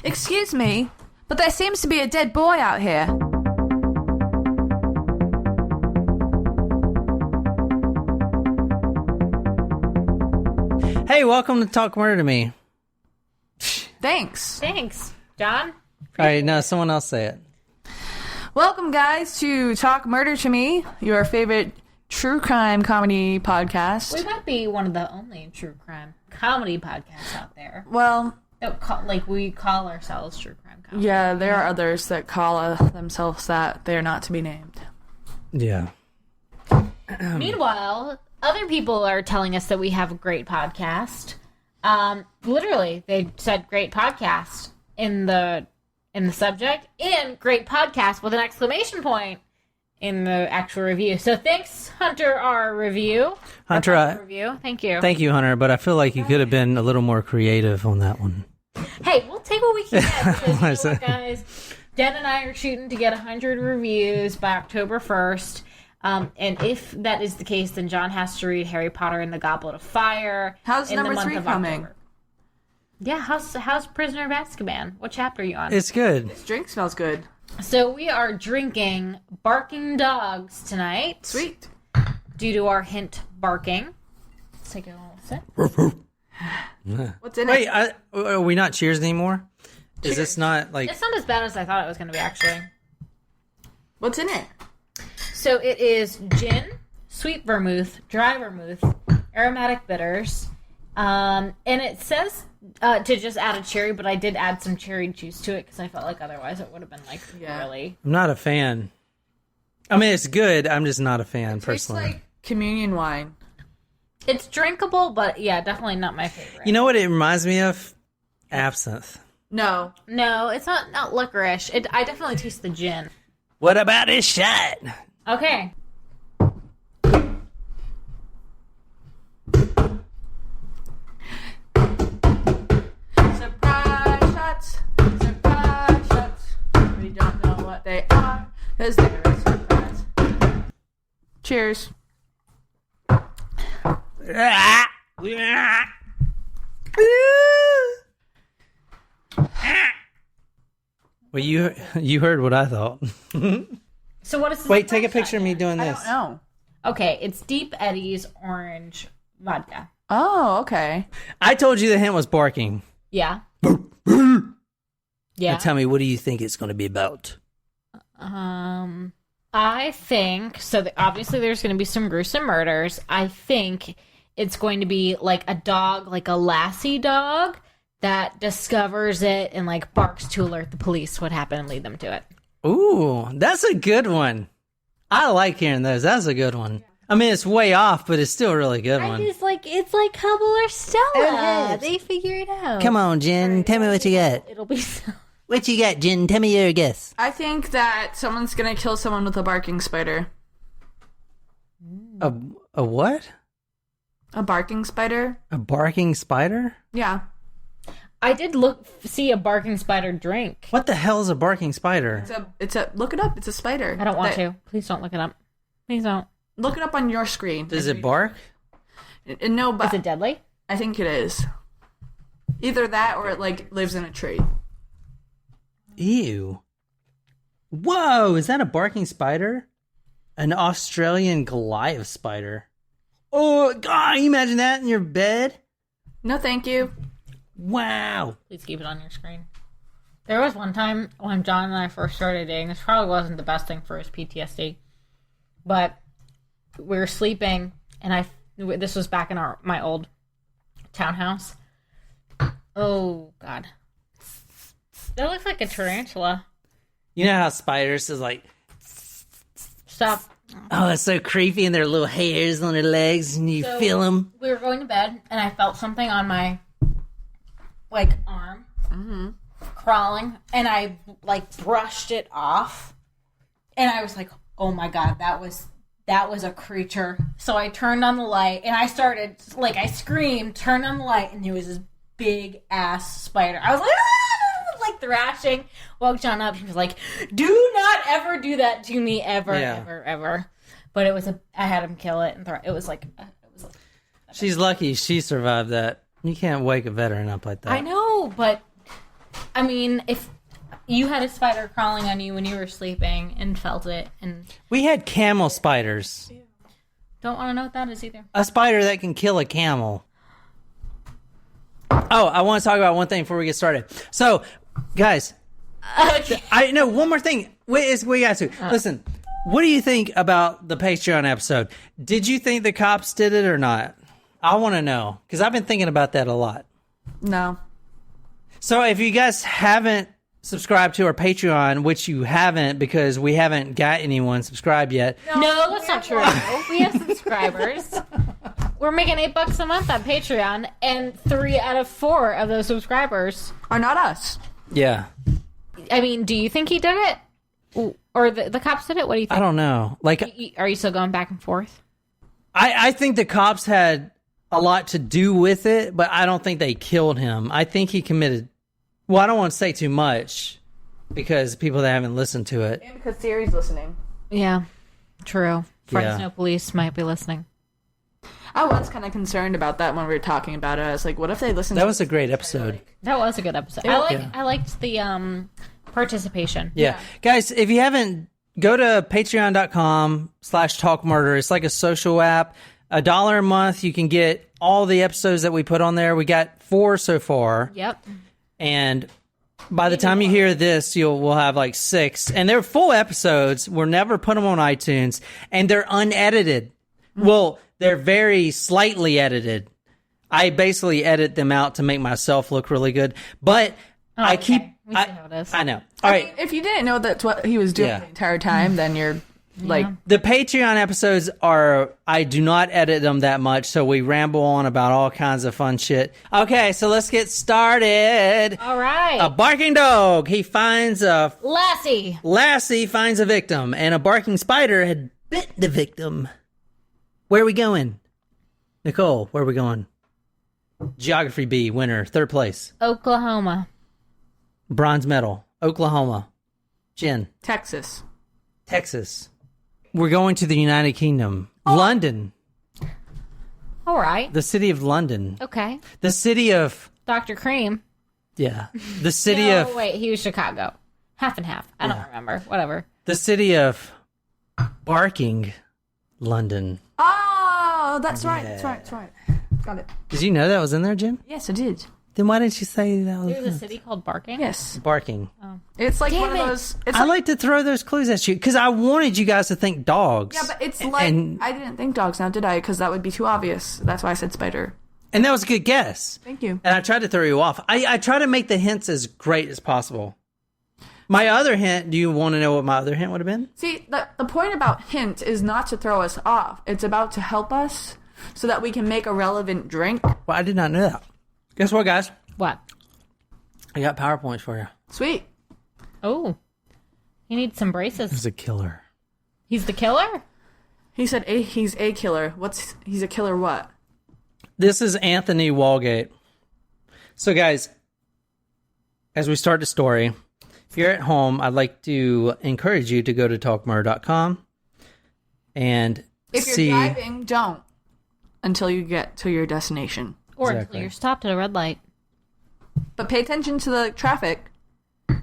Excuse me, but there seems to be a dead boy out here. Hey, welcome to Talk Murder to Me. Thanks. John? All right, now someone else say it. Welcome, guys, to Talk Murder to Me, your favorite true crime comedy podcast. We might be one of the only true crime comedy podcasts out there. Well, we call ourselves true crime comedy. yeah, there are others that call themselves that. They are not to be named. Yeah. Meanwhile, other people are telling us that we have a great podcast. Literally, they said great podcast in the subject and great podcast with an exclamation point in the actual review. So thanks, Hunter, our review. Hunter, review. Thank you. Thank you, Hunter, but I feel like you could have been a little more creative on that one. Hey, we'll take what we can get. Because, you know what, guys? Jen and I are shooting to get 100 reviews by October 1st. And if that is the case, then John has to read Harry Potter and the Goblet of Fire. How's in number the month 3 of coming? October. Yeah, how's Prisoner of Azkaban? What chapter are you on? It's good. This drink smells good. So we are drinking Barking Dogs tonight. Sweet. Due to our hint barking. Let's take a little sip. What's in Wait, it? are we not cheers anymore? Is this not like... It's not as bad as I thought it was going to be, actually. What's in it? So it is gin, sweet vermouth, dry vermouth, aromatic bitters, and it says to just add a cherry, but I did add some cherry juice to it because I felt like otherwise it would have been really... I'm not a fan. I mean, it's good. I'm just not a fan, Tastes personally. like communion wine. It's drinkable, but yeah, definitely not my favorite. You know what it reminds me of? Absinthe. No. No, it's not licorice. I definitely taste the gin. What about this shot? Okay. Surprise shots. Surprise shots. We don't know what they are, because they're a surprise. Cheers. Well, you heard what I thought. So what is this? Wait, take a picture of me doing I this. don't know. Okay, it's Deep Eddy's orange vodka. Oh, okay. I told you the hint was barking. Yeah. Now Yeah. tell me, what do you think it's going to be about? I think so. Obviously, there's going to be some gruesome murders. I think it's going to be like a dog, like a lassie dog, that discovers it and like barks to alert the police what happened and lead them to it. Ooh, that's a good one. I like hearing those. That's a good one. I mean, it's way off, but it's still a really good one. It's like Hubble or Stella. It is. They figure it out. Come on, Jen. Tell me what you got. It'll be so. What you got, Jen? Tell me your guess. I think that someone's gonna kill someone with a barking spider. A what? A barking spider? A barking spider? Yeah. I did see a barking spider drink. What the hell is a barking spider? It's a look it up. It's a spider. I don't want to. Please don't look it up. Please don't. Look it up on your screen. Does it bark? No, but Is it deadly? I think it is. Either that or it like lives in a tree. Ew. Whoa, is that a barking spider? An Australian Goliath spider. Oh, God, you imagine that in your bed? No, thank you. Wow. Please keep it on your screen. There was one time when John and I first started dating. This probably wasn't the best thing for his PTSD, but we were sleeping, and this was back in my old townhouse. Oh God, that looks like a tarantula. You know how spiders is like, Stop. oh, it's so creepy, and their little hairs on their legs, and you feel them. We were going to bed, and I felt something on my arm. Mm-hmm. Crawling, and I brushed it off, and I was like, oh my God, that was a creature. So I turned on the light, and I started I screamed, turned on the light, and there was this big ass spider. I was like, ah! Like thrashing. Woke John up. He was like, do not ever do that to me ever, ever. But I had him kill it, and it was like She's lucky she survived that. You can't wake a veteran up like that. I know, but I mean, if you had a spider crawling on you when you were sleeping and felt it, and We had camel spiders. don't want to know what that is either. A spider that can kill a camel. Oh, I want to talk about one thing before we get started. So, guys, Okay. I know one more thing. We got to listen. What do you think about the Patreon episode? Did you think the cops did it or not? I want to know because I've been thinking about that a lot. No. So, if you guys haven't subscribed to our Patreon, which you haven't because we haven't got anyone subscribed yet, No, that's not true. We have subscribers. We're making $8 a month on Patreon, and 3 out of 4 of those subscribers Are not us. yeah, I mean, do you think he did it? Or the cops did it? What do you think? I don't know. Like, Are you still going back and forth? I think the cops had a lot to do with it, but I don't think they killed him. I think he committed. Well, I don't want to say too much because people that haven't listened to it. And because Siri's listening. Yeah, true. Yeah. No Police might be listening. I was kind of concerned about that when we were talking about it. I was like, what if they listen That to was a great episode. That was a good episode. I liked the participation. Yeah. Guys, if you haven't, go to patreon.com/talkmurder. It's like a social app. $1 a month. You can get all the episodes that we put on there. We got 4 so far. Yep. And by the time you hear this, we'll have like 6. And they're full episodes. We'll never put them on iTunes. And they're unedited. Well, they're very slightly edited. I basically edit them out to make myself look really good. But I keep... We see how it is. I know. All right. If you didn't know that's what he was doing Yeah. the entire time, then you're like... The Patreon episodes are, I do not edit them that much, so we ramble on about all kinds of fun shit. Okay, so let's get started. All right. A barking dog. He finds a... Lassie finds a victim, and a barking spider had bit the victim. Where are we going? Nicole, where are we going? Geography B, winner, 3rd place. Oklahoma. Bronze medal, Oklahoma. Jen, Texas. Texas. We're going to the United Kingdom. London. All right. The city of London. Okay. The city of... Dr. Cream. Yeah. The city No, of... wait, he was Chicago. Half and half. I don't remember. Whatever. The city of Barking, London. Oh, that's right. That's right. That's right. Got it. Did you know that was in there, Jim? Yes, I did. Then why didn't you say that was There's a city called Barking? Yes. Barking? It's like Damn one it. of those... It's I like, like to throw those clues at you because I wanted you guys to think dogs. yeah, but it's like... And, I didn't think dogs now, did I? Because that would be too obvious. That's why I said spider. and that was a good guess. Thank you. And I tried to throw you off. I try to make the hints as great as possible. My other hint, do you want to know what my other hint would have been? See, the point about hint is not to throw us off. It's about to help us so that we can make a relevant drink. Well, I did not know that. Guess what, guys? What? I got PowerPoints for you. Sweet. Oh. He needs some braces. He's a killer. He's the killer? He said he's a killer. He's a killer what? This is Anthony Walgate. So, guys, as we start the story, if you're at home, I'd like to encourage you to go to talkmurder.com and If you're see... driving, don't until you get to your destination. Or Exactly. until you're stopped at a red light. But pay attention to the traffic. All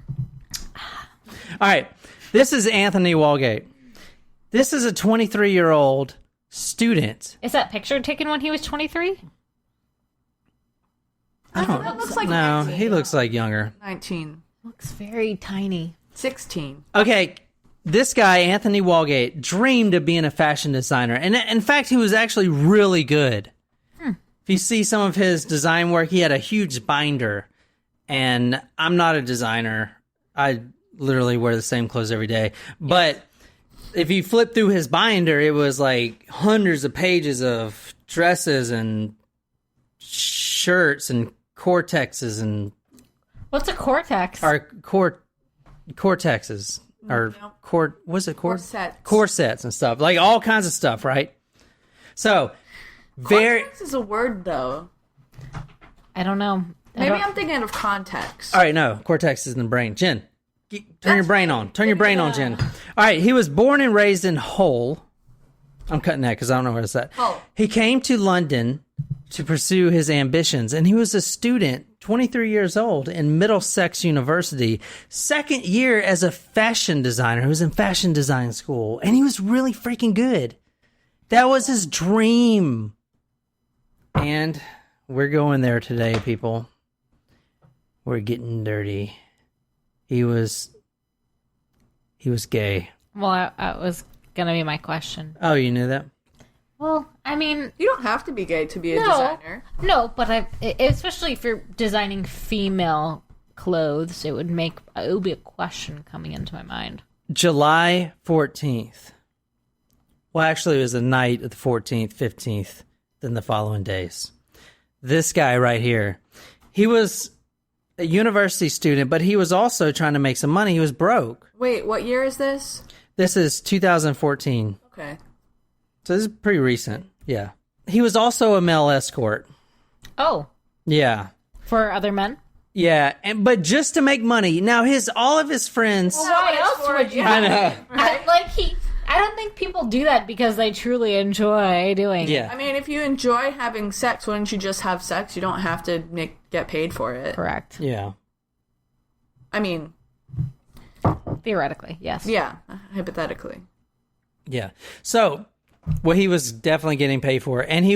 right. This is Anthony Walgate. This is a 23-year-old student. Is that picture taken when he was 23? That looks like No, 19. he looks like younger. 19. Looks very tiny. 16. Okay, this guy, Anthony Walgate, dreamed of being a fashion designer. And in fact, he was actually really good. If you see some of his design work, he had a huge binder. And I'm not a designer. I literally wear the same clothes every day. But if you flip through his binder, it was like hundreds of pages of dresses and shirts and Cortexes and... What's a cortex? Or Cortexes. Or what's it? Corsets. Corsets and stuff. Like all kinds of stuff, right? So, Context is a word, though. I don't know. Maybe I'm thinking of context. All right, no. Cortex is in the brain. Jen, turn your brain on. Turn your brain on, Jen. All right, he was born and raised in Hull. I'm cutting that because I don't know where it's at. Hull. He came to London to pursue his ambitions. And he was a student, 23 years old, in Middlesex University, second year as a fashion designer. He was in fashion design school, and he was really freaking good. That was his dream. And we're going there today, people. We're getting dirty. He was gay. Well, that was going to be my question. Oh, you knew that? Well, I mean... You don't have to be gay to be a designer. No, but especially if you're designing female clothes, it would be a question coming into my mind. July 14th. Well, actually, it was the night of the 14th, 15th, then the following days. This guy right here, he was a university student, but he was also trying to make some money. He was broke. Wait, what year is this? This is 2014. Okay. So this is pretty recent. Yeah. He was also a male escort. Oh. Yeah. For other men? Yeah, but just to make money. Now, all of his friends... Well, why else would you? I know. I don't think people do that because they truly enjoy doing it. I mean, if you enjoy having sex, wouldn't you just have sex? You don't have to get paid for it. Correct. Yeah. I mean... Theoretically, yes. Yeah, hypothetically. Yeah. So, well, he was definitely getting paid for it. And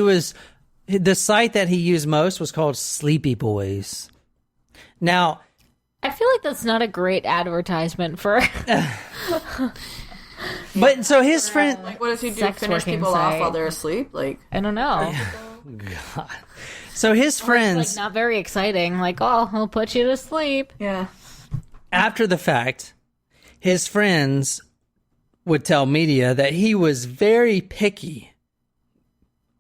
the site that he used most was called Sleepy Boys. Now... I feel like that's not a great advertisement for... But so his friend... Like, what does he do? Sex Finish working people off site. while they're asleep? Like, I don't know. God. So his friends... It's like not very exciting. Like, oh, I'll put you to sleep. yeah. After the fact, his friends would tell media that he was very picky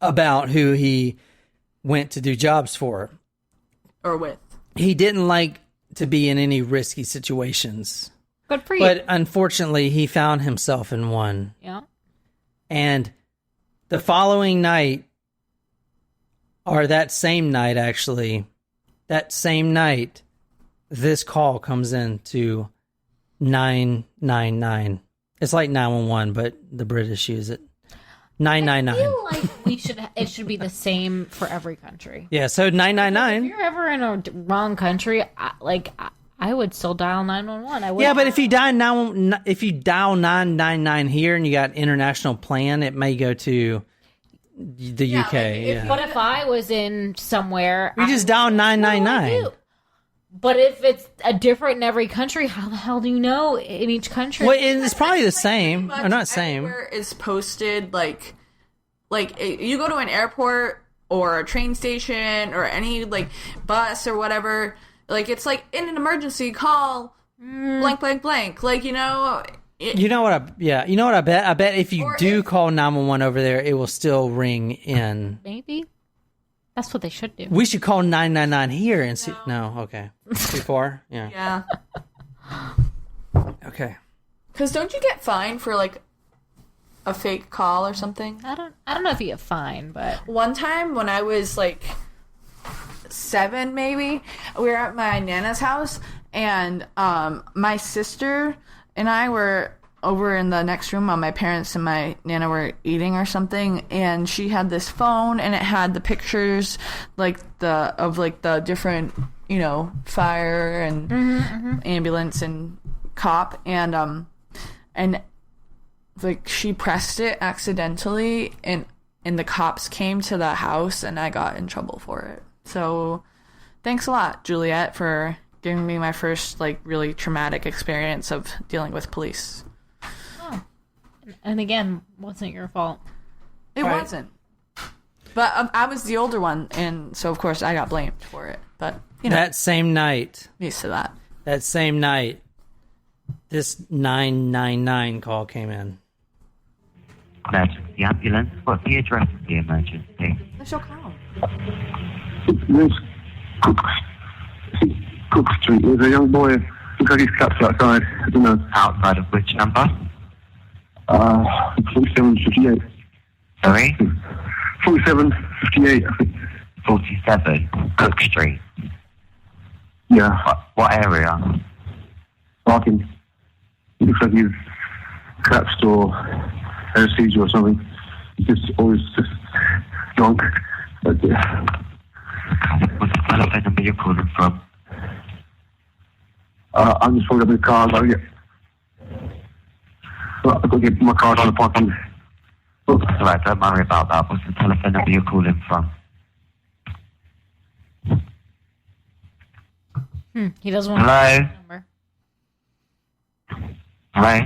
about who he went to do jobs for. Or with. He didn't like to be in any risky situations. Good for you. But unfortunately, he found himself in one. Yeah. And the following night, or that same night, actually, this call comes in to 999. It's like 911, but the British use it. 999. I feel like it should be the same for every country. Yeah, so 999. If you're ever in a wrong country, I would still dial 911. Yeah, but if you dial 999 here and you got international plan, it may go to the UK. Yeah. But if I was in somewhere, You just dial 999. But if it's a different in every country, how the hell do you know in each country? Well, it's probably the same. Or not same. Everywhere is posted, like you go to an airport or a train station or any, like, bus or whatever, like, it's like, in an emergency, call blank, blank, blank. Like, you know... You know what I bet? I bet if you do call 911 over there, it will still ring in. Maybe. That's what they should do. We should call 999 here and see. No, okay. Too far? Yeah. Yeah. Okay. Because don't you get fined for, like, a fake call or something? I don't know if you get fined, but... One time when I was, like, 7, maybe, we were at my Nana's house, and my sister and I were over in the next room while my parents and my Nana were eating or something, and she had this phone, and it had the pictures, like, the different, you know, fire and ambulance and cop, and like, she pressed it accidentally, and the cops came to the house, and I got in trouble for it. So, thanks a lot, Juliet, for giving me my first, like, really traumatic experience of dealing with police. Oh. And again, wasn't your fault. It wasn't. But I was the older one, and so, of course, I got blamed for it. But, you know. That same night, Used to that. this 999 call came in. Emergency ambulance. What's the address of the emergency? Let's call. There's Cook Street. There's a young boy. Looks like he's collapsed outside. I don't know. Outside of which number? 4758. Sorry? 4758, I think. 47 Cook Street. Yeah. What area? Barking. He looks like he's collapsed or had a seizure or something. He's just always just drunk. But, What's the telephone number you're calling from? I'm just pulling up in the car. I've got to get my card on the parking. That's all right, don't worry about that. What's the telephone number you're calling from? He doesn't want Hello? to number. Hello?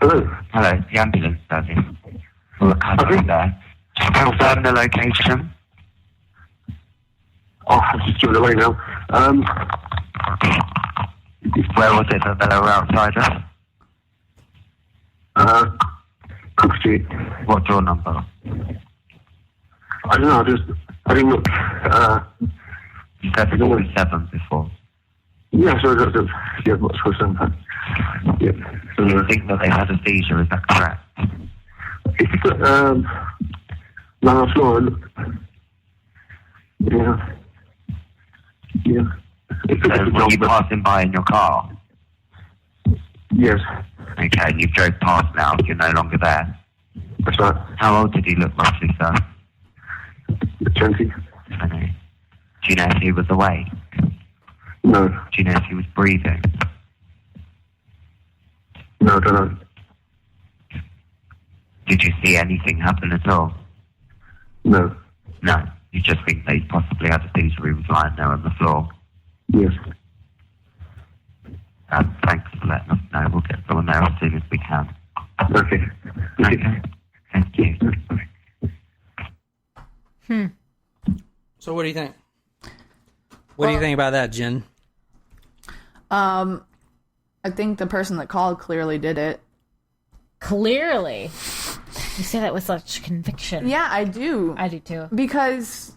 Hello? Hello, the ambulance service. Well, the car's there. Just confirm the location. Oh, I'm just doing away now. Where was it that they were outside of? Cook Street. What door number? I don't know, I didn't look. You said 47 before. Yeah, so yeah, what's for some? Yeah. So, You think that they had a seizure, is that correct? if you put, last floor, look. Yeah. Yeah. Were you passing by in your car? Yes, Okay, and you've drove past now, you're no longer there. that's right. How old did he look roughly, sir? 20. 20. Do you know if he was awake? No, Do you know if he was breathing? no, I don't know. Did you see anything happen at all? No, No. You just think they possibly had a seizure, he was lying there on the floor. yes. Thanks for letting us know. We'll get someone there as soon as we can. Okay. Okay. Thank you. So what do you think? What do you think about that, Jen? I think the person that called clearly did it. Clearly. You say that with such conviction. Yeah, I do. I do too. Because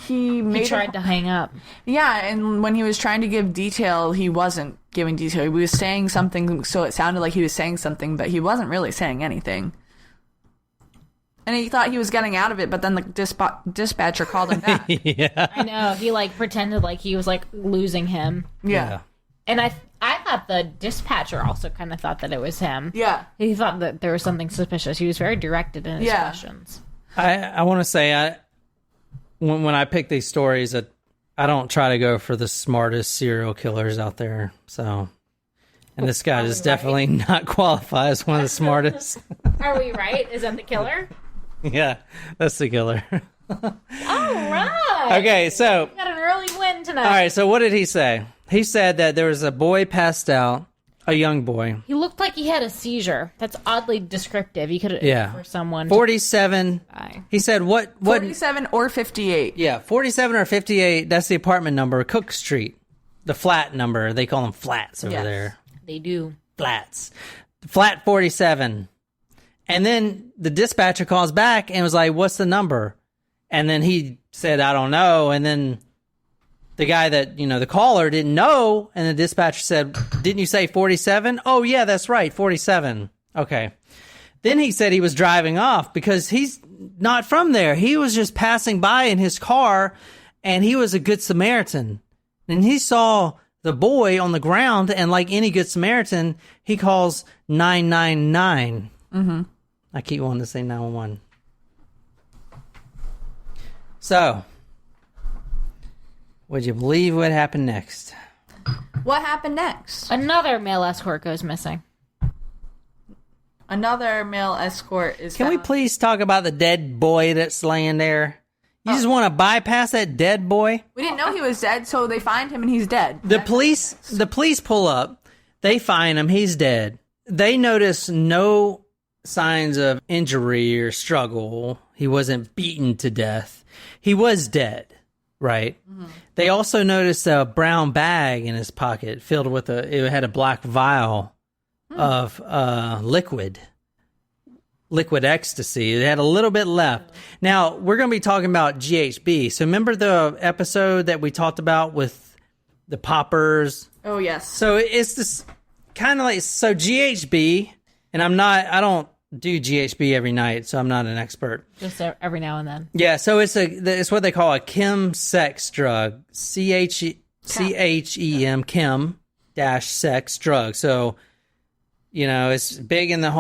he He tried to hang up. Yeah, and when he was trying to give detail, he wasn't giving detail. He was saying something, so it sounded like he was saying something, but he wasn't really saying anything. And he thought he was getting out of it, but then the dispatcher called him back. Yeah. I know. He pretended like he was losing him. Yeah. And I thought the dispatcher also kind of thought that it was him. Yeah. He thought that there was something suspicious. He was very directed in his questions. I want to say when I pick these stories, that I don't try to go for the smartest serial killers out there. So, and this guy does definitely not qualify as one of the smartest. Are we right? Is that the killer? Yeah, that's the killer. All right. Okay, so We got an early win tonight. all right, so what did he say? He said that there was a boy passed out, a young boy. He looked like he had a seizure. That's oddly descriptive. You could for someone 47. He said what 47 or 58. Yeah, 47 or 58, that's the apartment number, Cook Street. The flat number, they call them flats over there. They do. Flats. Flat 47. And then the dispatcher calls back and was like, "What's the number?" And then he said, "I don't know." And then the guy that, the caller didn't know. And the dispatcher said, "Didn't you say 47? Oh, yeah, that's right. 47. Okay. Then he said he was driving off because he's not from there. He was just passing by in his car and he was a good Samaritan. And he saw the boy on the ground, and like any good Samaritan, he calls 999. Mm-hmm. I keep wanting to say 911. So, would you believe what happened next? What happened next? Another male escort goes missing. Another male escort is Can we found. please talk about the dead boy that's laying there? You just want to bypass that dead boy? We didn't know he was dead, so they find him and he's dead. The police pull up. They find him. He's dead. They notice no signs of injury or struggle. He wasn't beaten to death. He was dead, right? Mm-hmm. They also noticed a brown bag in his pocket filled with it had a black vial of liquid ecstasy. It had a little bit left. Now, we're going to be talking about GHB. So remember the episode that we talked about with the poppers? Oh, yes. So it's this kind of GHB, and I don't do GHB every night, so I'm not an expert. Just every now and then. Yeah, so it's what they call a chem sex drug. CHEM chem dash sex drug. So, it's big in the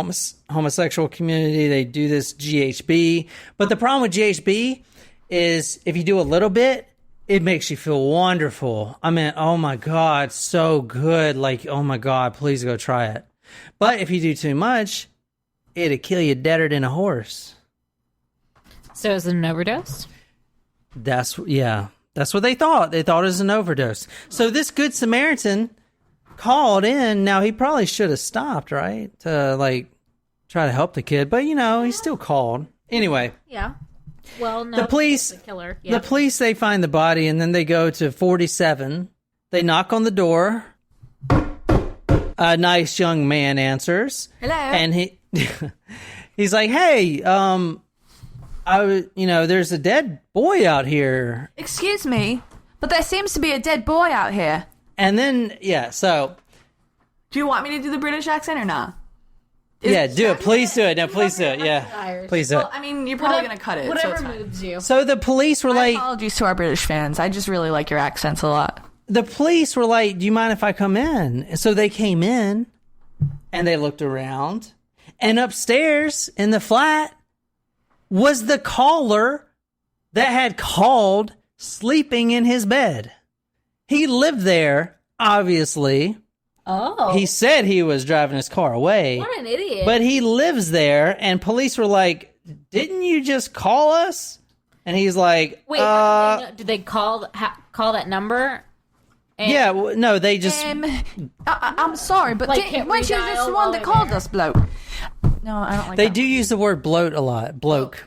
homosexual community. They do this GHB. But the problem with GHB is if you do a little bit, it makes you feel wonderful. I mean, oh my God, so good. Like, oh my God, please go try it. But if you do too much, it'll kill you deader than a horse. So is it an overdose? That's what they thought. They thought it was an overdose. So this Good Samaritan called in. Now, he probably should have stopped, right? To, like, try to help the kid. But, you know, he still called. Anyway. Yeah. Well, no. The police, the killer. Yeah. the police, they find the body, and then they go to 47. They knock on the door. A nice young man answers. Hello. And he's like, hey, there's a dead boy out here. Excuse me, but there seems to be a dead boy out here. And then, so. Do you want me to do the British accent or not? Yeah, do it. Please do it. No, please do it. Yeah. Please do it. Well, I mean, you're probably going to cut it. Whatever so moves you. So the police were like... Apologies to our British fans. I just really like your accents a lot. The police were like, do you mind if I come in? And so they came in, and they looked around. And upstairs in the flat was the caller that had called sleeping in his bed. He lived there, obviously. Oh. He said he was driving his car away. What an idiot. But he lives there, and police were like, didn't you just call us? And he's like, wait, how did they call that number? And no, they just... I'm sorry, but weren't you just the one that called us, bloke? No, I don't like They that. do use the word bloat a lot. Bloke.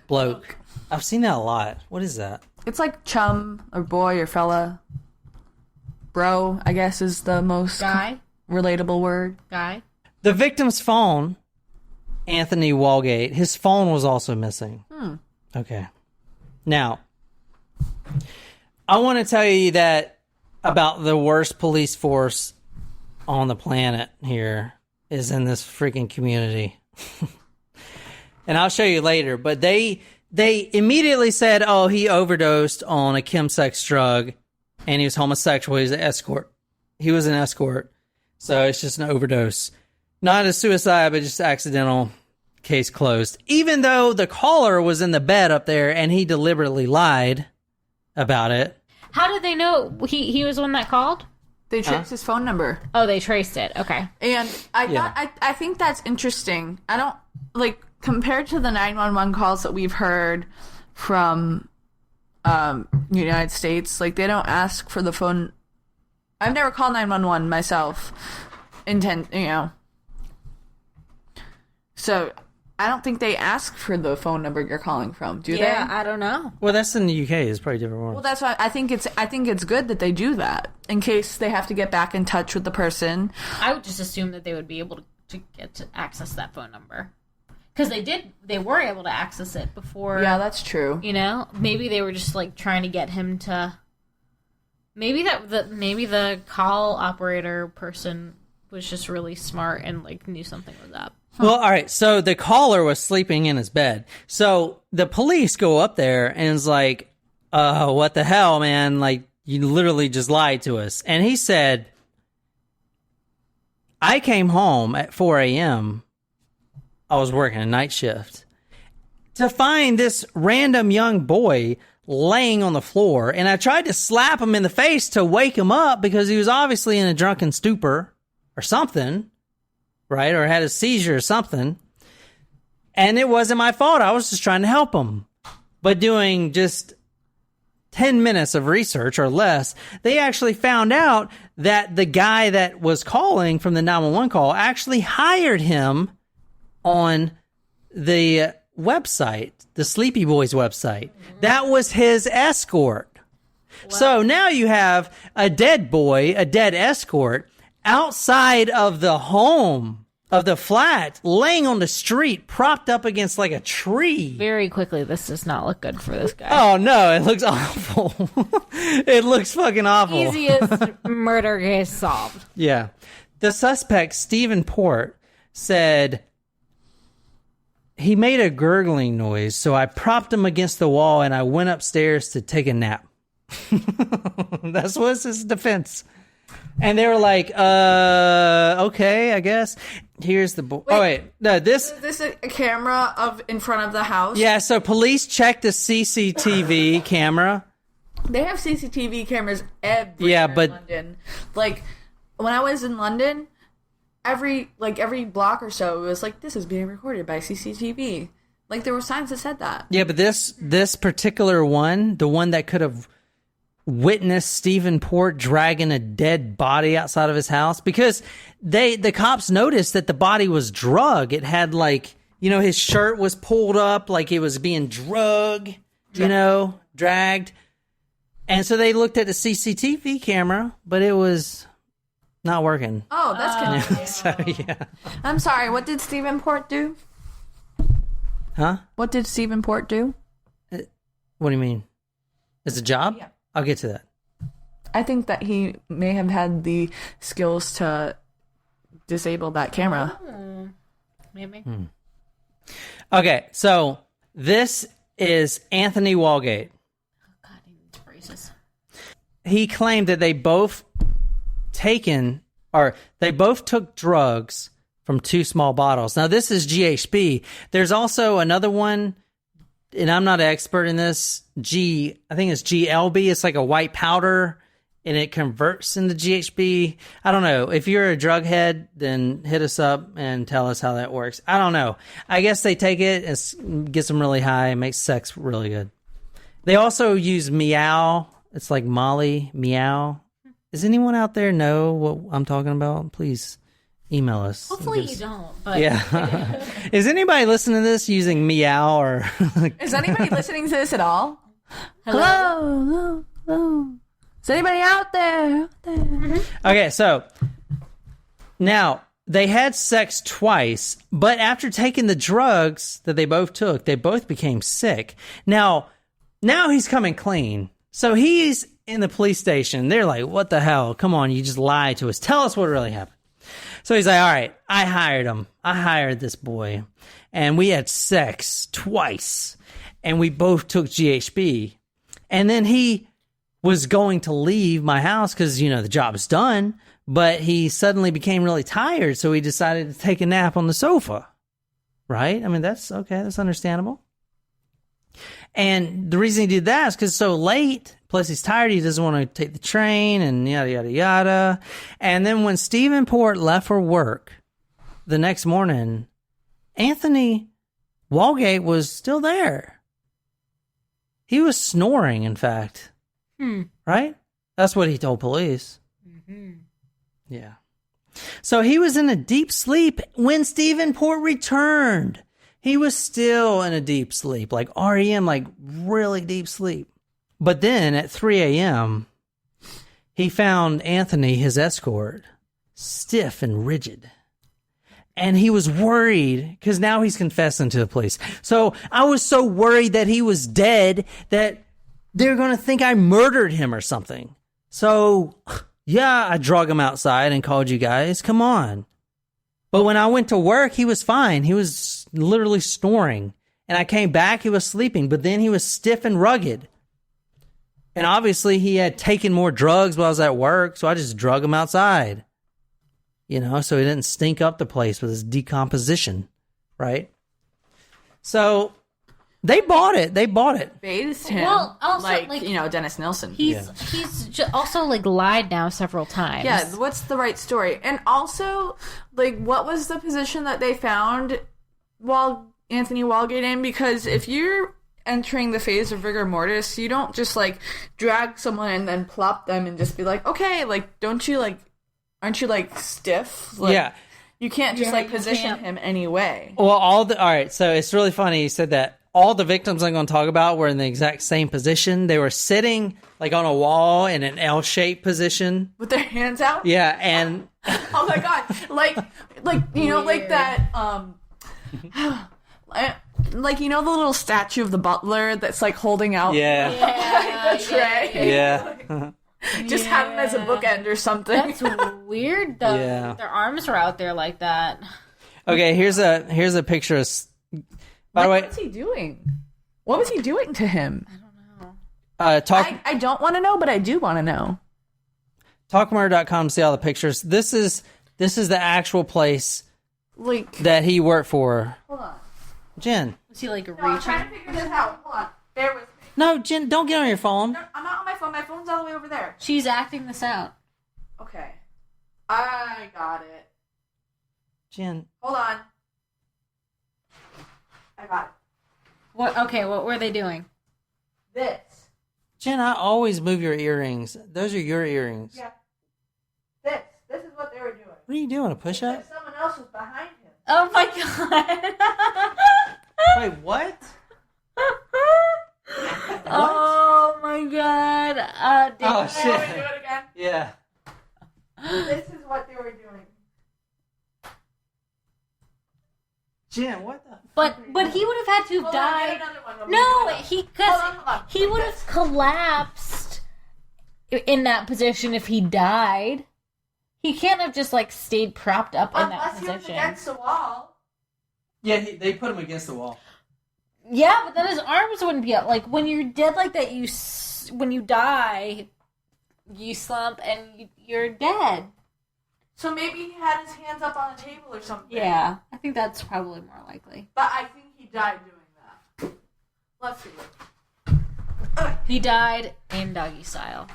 I've seen that a lot. What is that? It's like chum or boy or fella. Bro, I guess, is the most relatable word. Guy. The victim's phone, Anthony Walgate, his phone was also missing. Okay. Now, I want to tell you that about the worst police force on the planet here is in this freaking community. And I'll show you later, but they immediately said, oh, he overdosed on a chemsex drug and he was homosexual. He was an escort. He was an escort. So it's just an overdose. Not a suicide, but just accidental. Case closed. Even though the caller was in the bed up there and he deliberately lied about it. How did they know he was the one that called? They traced his phone number. Oh, they traced it. Okay. And I think that's interesting. I don't, like, compared to the 911 calls that we've heard from United States, like, they don't ask for the phone. I've never called 911 myself. So I don't think they ask for the phone number you're calling from, do they? Yeah, I don't know. Well, that's in the UK. It's probably different one. Well, that's why I think it's good that they do that in case they have to get back in touch with the person. I would just assume that they would be able to get to access that phone number because they were able to access it before. Yeah, that's true. You know, maybe they were just like trying to get him to. Maybe the call operator person was just really smart and like knew something was up. Well, all right. So the caller was sleeping in his bed. So the police go up there and is like, what the hell, man? Like, you literally just lied to us. And he said, I came home at 4 a.m. I was working a night shift to find this random young boy laying on the floor. And I tried to slap him in the face to wake him up because he was obviously in a drunken stupor or something. Right? Or had a seizure or something. And it wasn't my fault. I was just trying to help him. But doing just 10 minutes of research or less, they actually found out that the guy that was calling from the 911 call actually hired him on the website, the Sleepy Boys website. That was his escort. Wow. So now you have a dead boy, a dead escort, outside of the home of the flat, laying on the street, propped up against like a tree. Very quickly, this does not look good for this guy. Oh no, it looks awful. It looks fucking awful. Easiest murder case solved. Yeah. The suspect, Stephen Port, said he made a gurgling noise, so I propped him against the wall and I went upstairs to take a nap. That was his defense. And they were like, okay, I guess. Here's the boy. Oh wait, no, this Is this a camera of in front of the house? yeah. So police checked the CCTV camera. They have CCTV cameras everywhere Yeah, but- in London. Like, when I was in London, every block or so, it was like, this is being recorded by CCTV. Like, there were signs that said that. Yeah, but this particular one, the one that could have witnessed Stephen Port dragging a dead body outside of his house, because the cops noticed that the body was drug. It had like, you know, his shirt was pulled up like it was being dragged. And so they looked at the CCTV camera, but it was not working. Oh, that's convenient. So, yeah. I'm sorry, what did Stephen Port do? Huh? What did Stephen Port do? What do you mean? It's a job? Yeah. I'll get to that. I think that he may have had the skills to disable that camera. Maybe. Okay, so this is Anthony Walgate. God, he needs braces. He claimed that they both took drugs from 2 small bottles. Now, this is GHB. There's also another one, and I'm not an expert in this, I think it's GLB. It's like a white powder, and it converts into GHB. I don't know. If you're a drug head, then hit us up and tell us how that works. I don't know. I guess they take it, it gets them really high, and makes sex really good. They also use Meow. It's like Molly, Meow. Does anyone out there know what I'm talking about? Please email us. Hopefully you don't. But Yeah. Is anybody listening to this using Meow or? Is anybody listening to this at all? Hello? Is anybody out there? Okay, so now they had sex twice, but after taking the drugs that they both took, they both became sick. Now he's coming clean. So he's in the police station. They're like, what the hell? Come on, you just lied to us. Tell us what really happened. So he's like, all right, I hired him. I hired this boy. And we had sex twice. And we both took GHB. And then he was going to leave my house because, you know, the job is done. But he suddenly became really tired. So he decided to take a nap on the sofa. Right? I mean, that's okay. That's understandable. And the reason he did that is because it's so late. Plus, he's tired. He doesn't want to take the train and yada, yada, yada. And then when Stephen Port left for work the next morning, Anthony Walgate was still there. He was snoring, in fact. Right? That's what he told police. Yeah. So he was in a deep sleep when Stephen Port returned. He was still in a deep sleep, like REM, like really deep sleep. But then at 3 a.m., he found Anthony, his escort, stiff and rigid. And he was worried because now he's confessing to the police. So I was so worried that he was dead that they're going to think I murdered him or something. So, yeah, I drug him outside and called you guys. Come on. But when I went to work, he was fine. He was literally snoring. And I came back, he was sleeping. But then he was stiff and rugged. And obviously he had taken more drugs while I was at work. So I just drug him outside. You know, so he didn't stink up the place with his decomposition. Right? So they bought it. Bathed him. Well, also, like, you know, Dennis Nilsson. He's also like lied now several times. Yeah, what's the right story? And also, like, what was the position that they found while Anthony Walgate in? Because if you're entering the phase of rigor mortis, you don't just, like, drag someone and then plop them and just be like, okay, like, aren't you, like, stiff? Like, Yeah. You can't just, like, position can't. him anyway. Well, all right. So it's really funny. You said that all the victims I'm going to talk about were in the exact same position. They were sitting like on a wall in an L-shaped position. With their hands out? Yeah. And Oh my god. Like, you know, like that, like, you know, the little statue of the butler that's, like, holding out the tray? Yeah. Just have him as a bookend or something. That's weird though. Yeah. Their arms were out there like that. Okay, here's a picture of. By the way, what was he doing? What was he doing to him? I don't want to know, but I do want to know. Talkmurder.com to see all the pictures. This is This is the actual place Like, that he worked for. hold on. Jen. Was he like No, I'm reaching? trying to figure this out. Hold on. Bear with me. No, Jen, don't get on your phone. No, I'm not on my phone. My phone's all the way over there. She's acting this out. Okay. I got it. Jen. Hold on. I got it. What? Okay, what were they doing? This. Jen, I always move your earrings. Those are your earrings. Yeah. This. This is what they were doing. What are you doing, a push-up? Someone else was behind him. Oh my god! Wait, what? Oh my god! Oh, Can we do shit. it again? Yeah. This is what they were doing. Jen, what the? But he would have had to have Hold on, died. get another one. Let me No, do it. he Hold on. he would have collapsed in that position if he died. He can't have just like stayed propped up in that Unless he was position. against the wall. Yeah, they put him against the wall. Yeah, but then his arms wouldn't be up. Like when you're dead like that, when you die, you slump and you're dead. So maybe he had his hands up on a table or something. Yeah, I think that's probably more likely. But I think he died doing that. Let's see. He died in doggy style.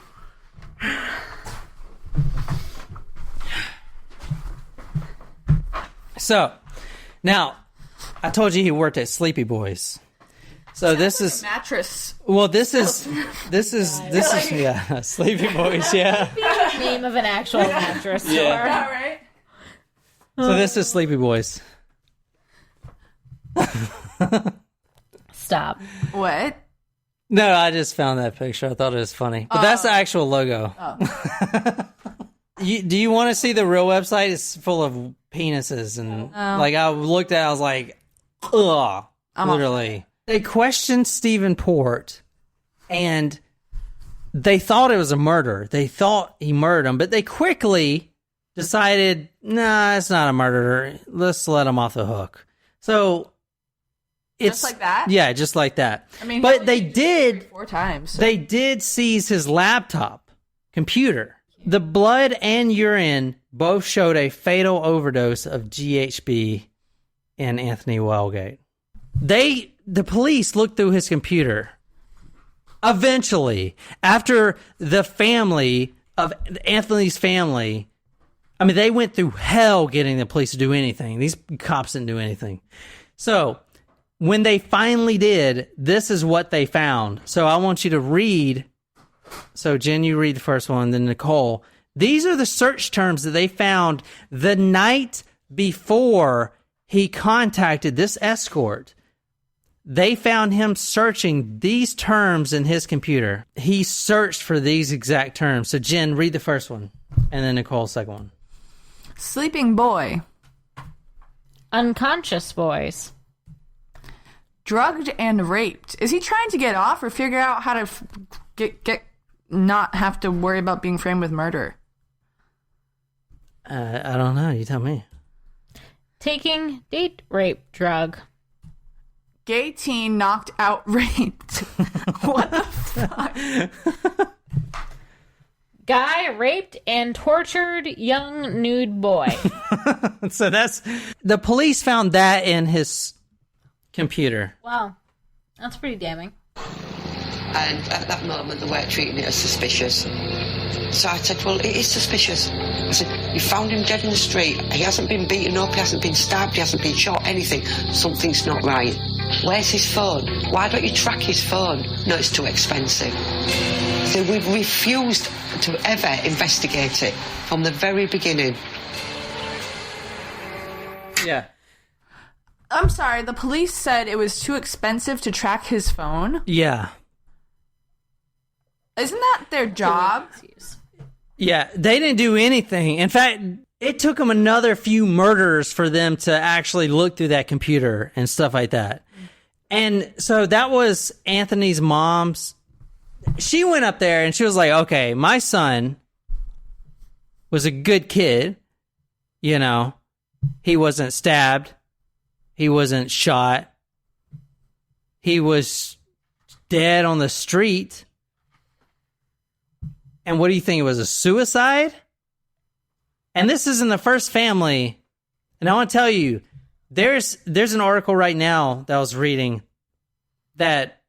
So, now, I told you he worked at Sleepy Boys. So this is Mattress. well. This is yeah. Sleepy Boys. Yeah. Name of an actual mattress store. Yeah, right? So this is Sleepy Boys. Stop. What? No, I just found that picture. I thought it was funny, but that's the actual logo. Do you want to see the real website? It's full of penises and like I looked at, it, I was like, ugh, literally. They questioned Stephen Port, and they thought it was a murder. They thought he murdered him, but they quickly decided, nah, it's not a murder. Let's let him off the hook. So it's Just like that? Yeah, just like that. I mean, but they did. 4 times. So. They did seize his laptop, computer. The blood and urine both showed a fatal overdose of GHB in Anthony Wellgate. The police looked through his computer. Eventually, after the family of Anthony's family, I mean, they went through hell getting the police to do anything. These cops didn't do anything. So, when they finally did, this is what they found. So, I want you to read. So, Jen, you read the first one, then Nicole. These are the search terms that they found the night before he contacted this escort. They found him searching these terms in his computer. He searched for these exact terms. So, Jen, read the first one, and then Nicole, second one. Sleeping boy. Unconscious boys. Drugged and raped. Is he trying to get off or figure out how to get not have to worry about being framed with murder? I don't know. You tell me. Taking date rape drug. Gay teen knocked out raped. What the fuck? Guy raped and tortured young nude boy. So the police found that in his computer. Wow. That's pretty damning. And at that moment, they weren't treating it as suspicious. So I said, well, it is suspicious. I said, you found him dead in the street. He hasn't been beaten up, he hasn't been stabbed, he hasn't been shot, anything. Something's not right. Where's his phone? Why don't you track his phone? No, it's too expensive. So we've refused to ever investigate it from the very beginning. Yeah. I'm sorry, the police said it was too expensive to track his phone. Yeah. Isn't that their job? Yeah, they didn't do anything. In fact, it took them another few murders for them to actually look through that computer and stuff like that. And so that was Anthony's mom's. She went up there and she was like, okay, my son was a good kid. You know, he wasn't stabbed. He wasn't shot. He was dead on the street. And what do you think? It was a suicide? And this isn't the first family. And I want to tell you, there's an article right now that I was reading that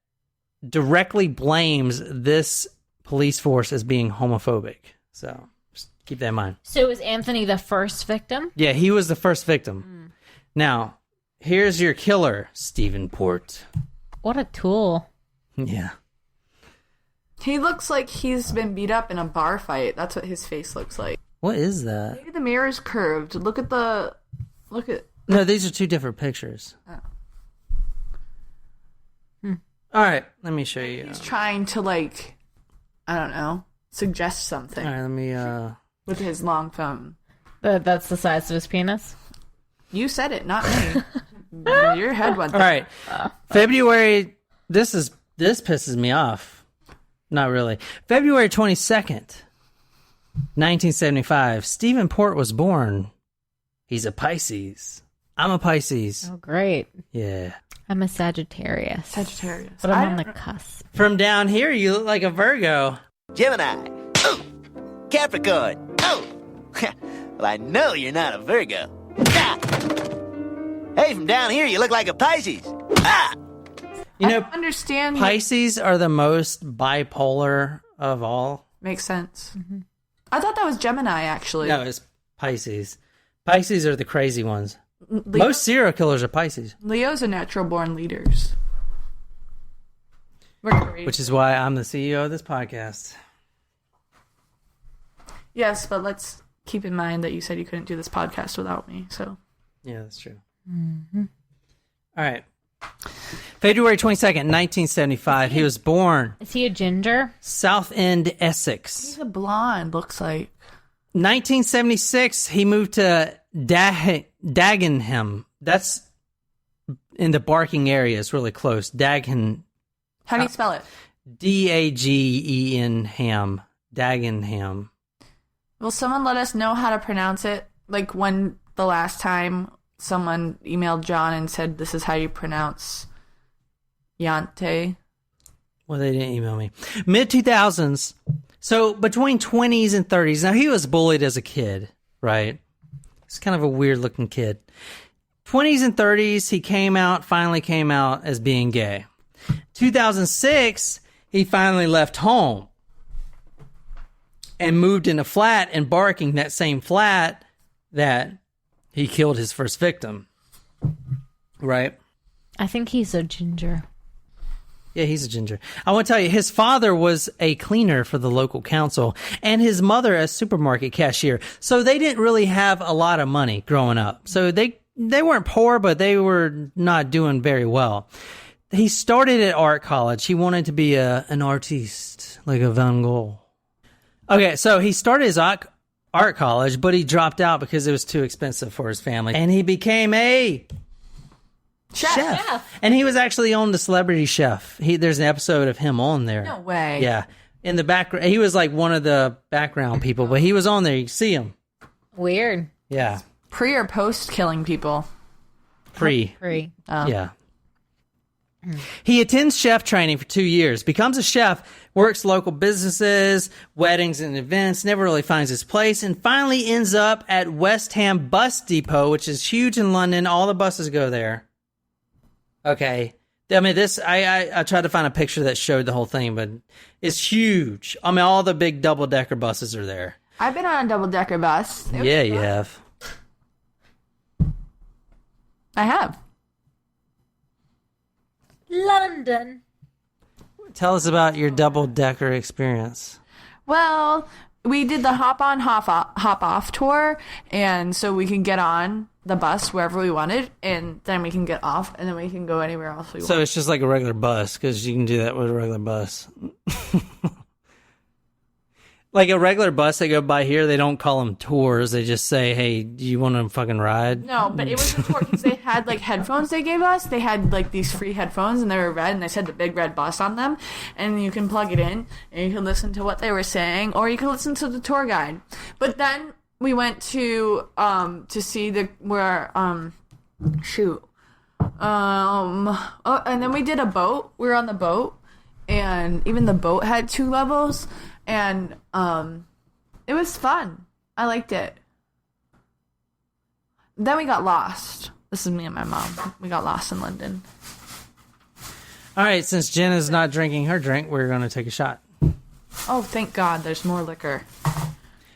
directly blames this police force as being homophobic. So just keep that in mind. So was Anthony the first victim? Yeah, he was the first victim. Now, here's your killer, Stephen Port. What a tool. Yeah. He looks like he's been beat up in a bar fight. That's what his face looks like. What is that? Maybe the mirror's curved. Look at. No, these are two different pictures. Oh. All right, let me show you. He's trying to, like, I don't know, suggest something All right, let me. with his long phone. That's the size of his penis? You said it, not me. Your head went All there. right, February. This pisses me off. Not really. February 22nd, 1975. Stephen Port was born. He's a Pisces. I'm a Pisces. Oh, great. Yeah. I'm a Sagittarius. Sagittarius. But I'm on the cusp. From down here, you look like a Virgo. Gemini. Oh. Capricorn. Oh. Well, I know you're not a Virgo. Ah. Hey, from down here, you look like a Pisces. Ah. You I know, don't understand. Pisces are the most bipolar of all. Makes sense. Mm-hmm. I thought that was Gemini, actually. No, it's Pisces. Pisces are the crazy ones. Leo? Most serial killers are Pisces. Leos are natural born leaders. Which is why I'm the CEO of this podcast. Yes, but let's keep in mind that you said you couldn't do this podcast without me, so. Yeah, that's true. Mm-hmm. All right. February 22nd, 1975. He was born Is he a ginger? South End, Essex. He's a blonde, looks like. 1976, he moved to Dagenham. That's in the Barking area. It's really close. Dagenham. How do you spell it? Dagenham. Dagenham. Will someone let us know how to pronounce it? Like when the last time someone emailed John and said this is how you pronounce Yante. Well, they didn't email me. Mid-2000s. So between 20s and 30s. Now, he was bullied as a kid, right? He's kind of a weird-looking kid. 20s and 30s, he finally came out as being gay. 2006, he finally left home and moved in a flat in Barking, that same flat that he killed his first victim. Right? I think he's a ginger. Yeah, he's a ginger. I want to tell you, his father was a cleaner for the local council and his mother a supermarket cashier. So they didn't really have a lot of money growing up. So they weren't poor, but they were not doing very well. He started at art college. He wanted to be an artiste, like a Van Gogh. Okay, so he started his art college, but he dropped out because it was too expensive for his family. And he became a chef. And he was actually on The Celebrity Chef. There's an episode of him on there. No way. Yeah. In the background, he was like one of the background people, but he was on there. You can see him. Weird. Yeah. Pre or post killing people? Pre. Oh. Yeah. He attends chef training for 2 years, becomes a chef, works local businesses, weddings and events, never really finds his place, and finally ends up at West Ham Bus Depot, which is huge in London. All the buses go there. Okay. I mean, I tried to find a picture that showed the whole thing, but it's huge. I mean, all the big double-decker buses are there. I've been on a double-decker bus. Yeah, you have. I have. London. Tell us about your double-decker experience. Well, we did the hop on, hop off tour, and so we can get on the bus wherever we wanted, and then we can get off, and then we can go anywhere else we want. So it's just like a regular bus, because you can do that with a regular bus. Like a regular bus, they go by here, they don't call them tours. They just say, hey, do you want to fucking ride? No, but it was a tour because they had like headphones they gave us. They had like these free headphones and they were red and they said the big red bus on them. And you can plug it in and you can listen to what they were saying or you can listen to the tour guide. But then we went to see and then we did a boat. We were on the boat and even the boat had 2 levels. And it was fun. I liked it. Then we got lost. This is me and my mom. We got lost in London. All right, since Jen is not drinking her drink, we're going to take a shot. Oh, thank God, there's more liquor.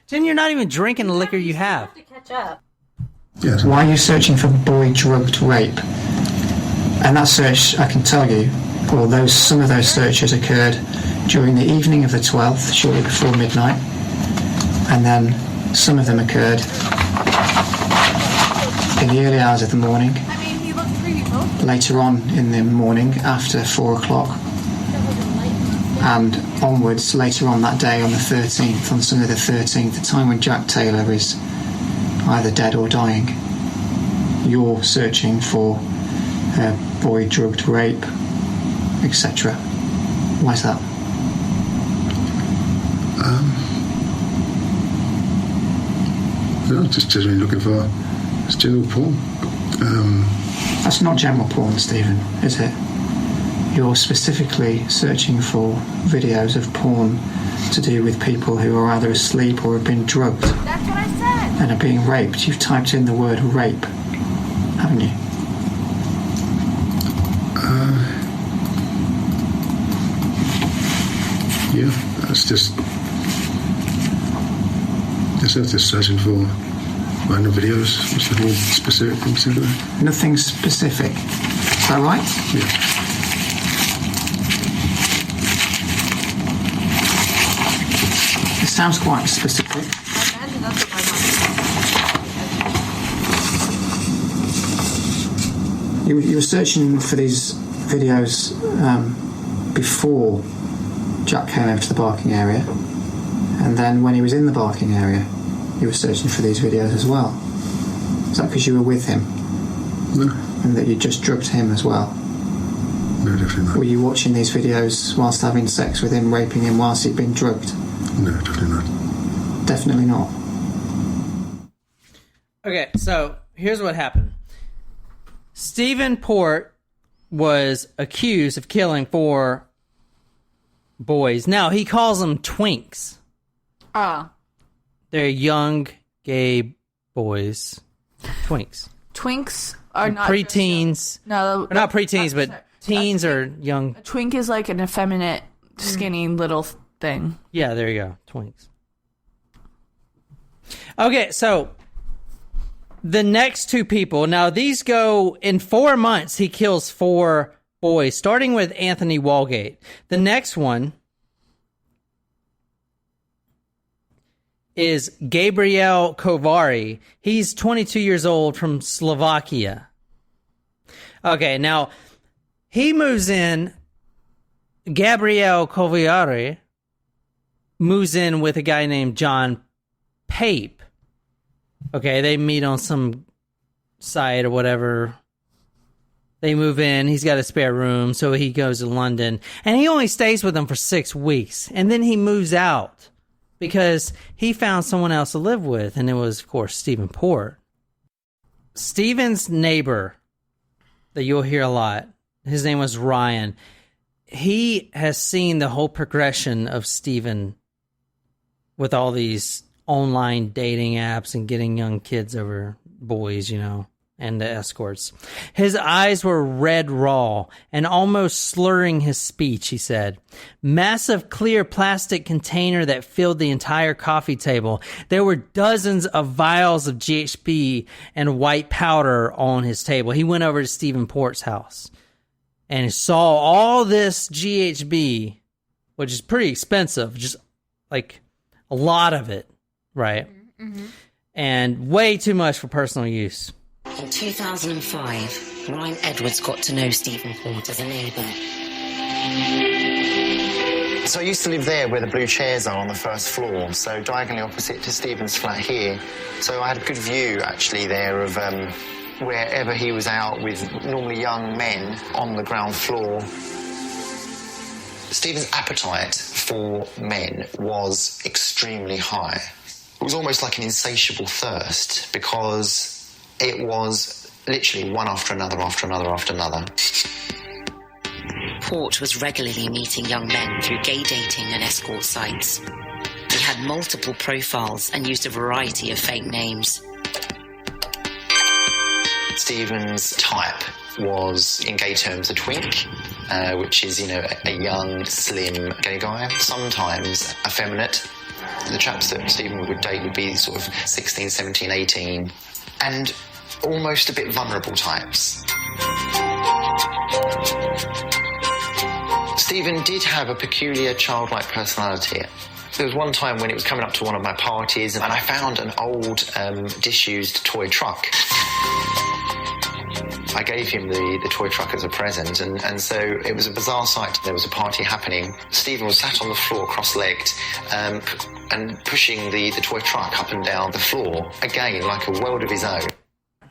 Jen, you're not even drinking the liquor you have. To catch up. Yes. Why are you searching for boy drugged rape? And that search, I can tell you, well, some of those searches occurred during the evening of the 12th, shortly before midnight, and then some of them occurred in the early hours of the morning. I mean, he looked pretty emotional. Later on in the morning, after 4 o'clock, and onwards later on that day on the 13th, on Sunday the 13th, the time when Jack Taylor is either dead or dying. You're searching for boy drugged rape, etc. Why is that? No, just generally looking for just general porn. That's not general porn, Stephen, is it? You're specifically searching for videos of porn to do with people who are either asleep or have been drugged. That's what I said. And are being raped. You've typed in the word rape, haven't you? Yeah, that's just searching for random videos. What's nothing specific in particular? Nothing specific. Is that right? Yeah. It sounds quite specific. I imagine that's what my mom You were searching for these videos before Jack came over to the barking area, and then when he was in the barking area, you were searching for these videos as well. Is that because you were with him? No. And that you just drugged him as well? No, definitely not. Were you watching these videos whilst having sex with him, raping him whilst he'd been drugged? No, definitely not. Definitely not. Okay, so here's what happened. Stephen Port was accused of killing 4 boys. Now, he calls them twinks. They're young, gay boys. Twinks. Twinks are not preteens. No, or not preteens, but teens or young. A twink is like an effeminate, skinny little thing. Yeah, there you go. Twinks. Okay, so the next 2 people. Now, these go in 4 months. He kills 4 boys, starting with Anthony Walgate. The next one is Gabriel Kovari. He's 22 years old from Slovakia. Okay, now he moves in. Gabriel Kovari moves in with a guy named John Pape. Okay, they meet on some site or whatever. They move in. He's got a spare room, so he goes to London. And he only stays with them for 6 weeks. And then he moves out because he found someone else to live with. And it was, of course, Stephen Port. Stephen's neighbor that you'll hear a lot, his name was Ryan. He has seen the whole progression of Stephen with all these online dating apps and getting young kids over boys, you know, and the escorts. His eyes were red raw and almost slurring his speech, he said. Massive clear plastic container that filled the entire coffee table. There were dozens of vials of GHB and white powder on his table. He went over to Stephen Port's house and saw all this GHB, which is pretty expensive, just like a lot of it, right? Mm-hmm. And way too much for personal use. In 2005, Ryan Edwards got to know Stephen Port as a neighbour. So I used to live there where the blue chairs are on the first floor, so diagonally opposite to Stephen's flat here. So I had a good view, actually, there of wherever he was out with normally young men on the ground floor. Stephen's appetite for men was extremely high. It was almost like an insatiable thirst, because it was literally one after another, after another, after another. Port was regularly meeting young men through gay dating and escort sites. He had multiple profiles and used a variety of fake names. Stephen's type was, in gay terms, a twink, which is, a young, slim gay guy, sometimes effeminate. The chaps that Stephen would date would be sort of 16, 17, 18, and almost a bit vulnerable types. Stephen did have a peculiar childlike personality. There was one time when it was coming up to one of my parties and I found an old, disused toy truck. I gave him the toy truck as a present, and so it was a bizarre sight. There was a party happening. Stephen was sat on the floor, cross-legged, and pushing the toy truck up and down the floor, again, like a world of his own.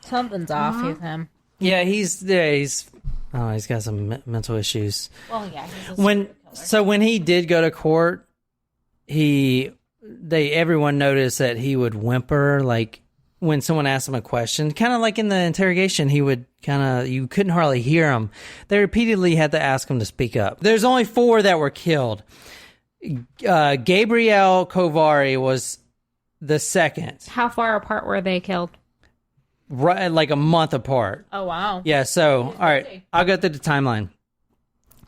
Something's off with him. Yeah, he's got some mental issues. Well, yeah. When he did go to court, everyone noticed that he would whimper, like when someone asked him a question, kind of like in the interrogation, he would you couldn't hardly hear him. They repeatedly had to ask him to speak up. There's only 4 that were killed. Gabriel Kovari was the second. How far apart were they killed? Right, like a month apart. Oh, wow. Yeah, so, all right, I'll go through the timeline.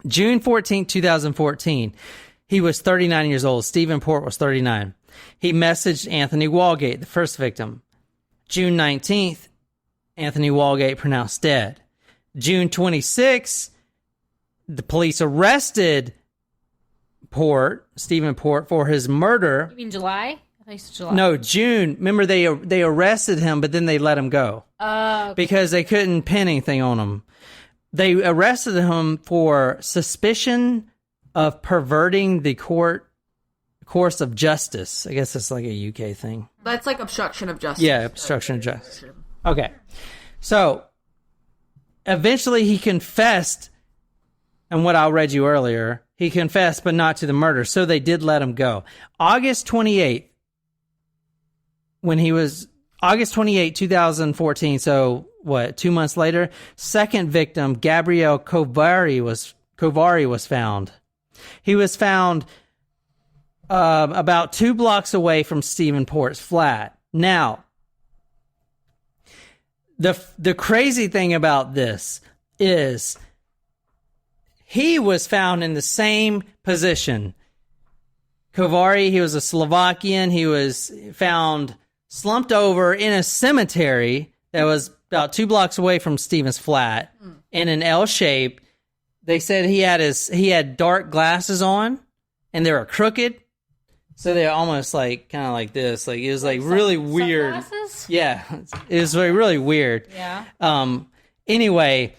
June 14th, 2014, he was 39 years old. Stephen Port was 39. He messaged Anthony Walgate, the first victim. June 19th, Anthony Walgate pronounced dead. June 26th, the police arrested Stephen Port, for his murder. You mean July? I thought July. No, June. Remember, they arrested him, but then they let him go. Okay. Because they couldn't pin anything on him. They arrested him for suspicion of perverting the course of justice. I guess it's like a UK thing. That's like obstruction of justice. Yeah, obstruction of justice. Okay. So, eventually he confessed, and what I read you earlier, he confessed, but not to the murder. So they did let him go. August 28, 2014, so what, 2 months later, second victim, Gabriel Kovari was found. He was found about 2 blocks away from Stephen Port's flat. Now, the crazy thing about this is he was found in the same position. Kovari, he was a Slovakian. He was found slumped over in a cemetery that was about 2 blocks away from Stephen's flat in an L shape. They said he had dark glasses on and they were crooked. So they're almost like kind of like this. Like it was like really weird. Sunglasses? Yeah. It was like really weird. Yeah. Anyway,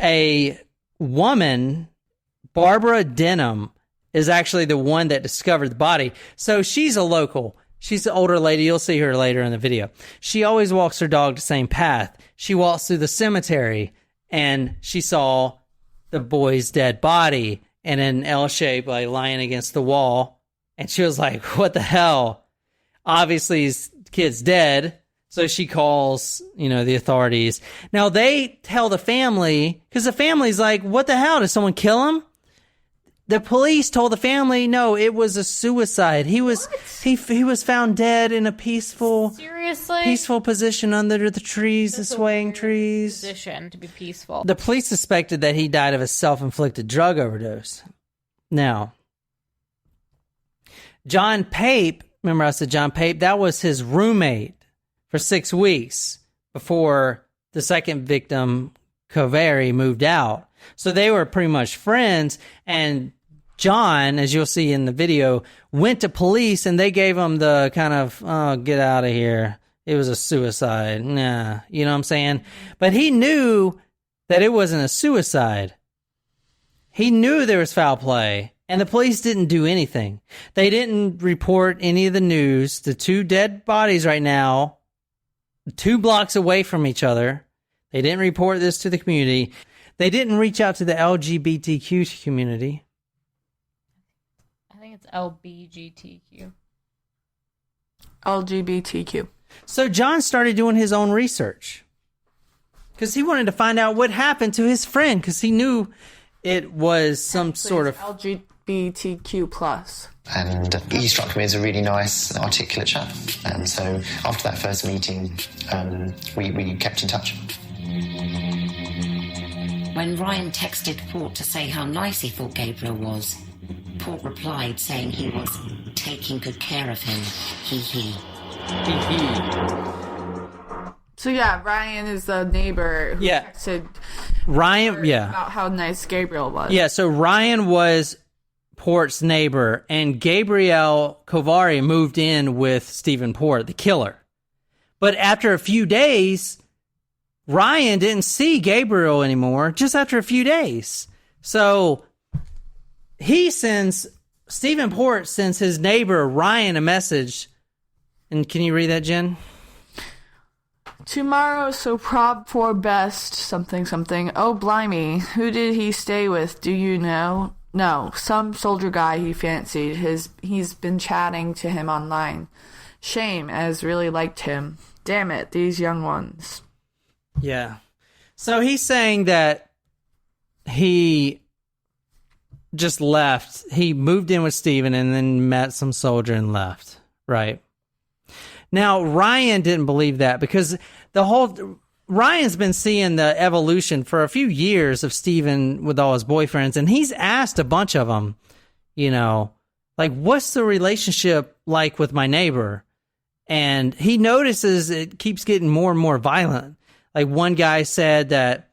a woman, Barbara Denham, is actually the one that discovered the body. So she's a local. She's an older lady. You'll see her later in the video. She always walks her dog the same path. She walks through the cemetery and she saw the boy's dead body in an L shape, like lying against the wall. And she was like, what the hell? Obviously, his kid's dead. So she calls, the authorities. Now, they tell the family, because the family's like, what the hell? Did someone kill him? The police told the family, no, it was a suicide. He was found dead in a peaceful position under the trees, the swaying trees. Position to be peaceful. The police suspected that he died of a self-inflicted drug overdose. Now, John Pape, remember I said John Pape? That was his roommate for 6 weeks before the second victim, Kovari, moved out. So they were pretty much friends, and John, as you'll see in the video, went to police and they gave him the kind of, oh, get out of here. It was a suicide. Nah, you know what I'm saying? But he knew that it wasn't a suicide. He knew there was foul play. And the police didn't do anything. They didn't report any of the news. The 2 dead bodies right now, 2 blocks away from each other. They didn't report this to the community. They didn't reach out to the LGBTQ community. I think it's LBGTQ. LGBTQ. So John started doing his own research because he wanted to find out what happened to his friend because he knew it was some sort of LGBTQ plus. And he struck me as a really nice, articulate chap. And so after that first meeting, we kept in touch. When Ryan texted Port to say how nice he thought Gabriel was, Port replied saying he was taking good care of him. Hee hee. So yeah, Ryan is the neighbor who texted Ryan, about how nice Gabriel was. Yeah, so Ryan was Port's neighbor, and Gabrielle Kovari moved in with Stephen Port, the killer. But after a few days, Ryan didn't see Gabriel anymore, just after a few days. So Stephen Port sends his neighbor Ryan a message. And can you read that, Jen? Tomorrow, so prob for best, something, something. Oh, blimey, who did he stay with? Do you know? No, some soldier guy he fancied. He's been chatting to him online. Shame, as really liked him. Damn it, these young ones. Yeah. So he's saying that he just left. He moved in with Steven and then met some soldier and left. Right. Now, Ryan didn't believe that because Ryan's been seeing the evolution for a few years of Steven with all his boyfriends, and he's asked a bunch of them, like, what's the relationship like with my neighbor? And he notices it keeps getting more and more violent. Like, one guy said that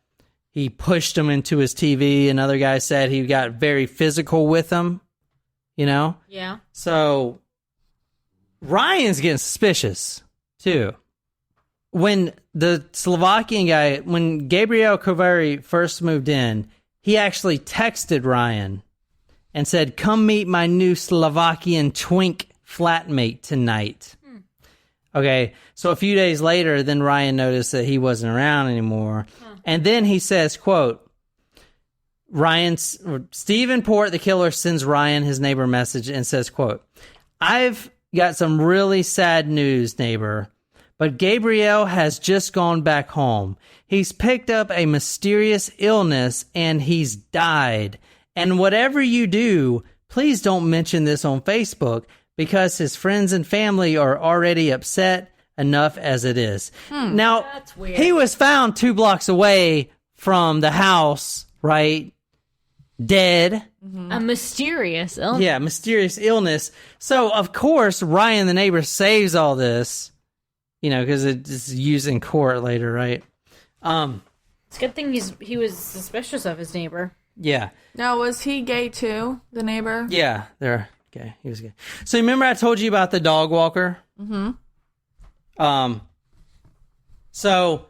he pushed him into his TV. Another guy said he got very physical with him, Yeah. So Ryan's getting suspicious, too. When the Slovakian guy, when Gabriel Kovari first moved in, he actually texted Ryan and said, come meet my new Slovakian twink flatmate tonight. Okay, so a few days later, then Ryan noticed that he wasn't around anymore. And then he says, quote, Stephen Port, the killer, sends Ryan his neighbor a message and says, quote, I've got some really sad news, neighbor, but Gabriel has just gone back home. He's picked up a mysterious illness and he's died. And whatever you do, please don't mention this on Facebook, because his friends and family are already upset enough as it is. Now, that's weird. He was found 2 blocks away from the house, right? Dead. A mysterious illness. Yeah, mysterious illness. So, of course, Ryan, the neighbor, saves all this, because it's used in court later, right? It's a good thing he was suspicious of his neighbor. Yeah. Now, was he gay too, the neighbor? Yeah, okay, he was good. So remember I told you about the dog walker? Mm-hmm. So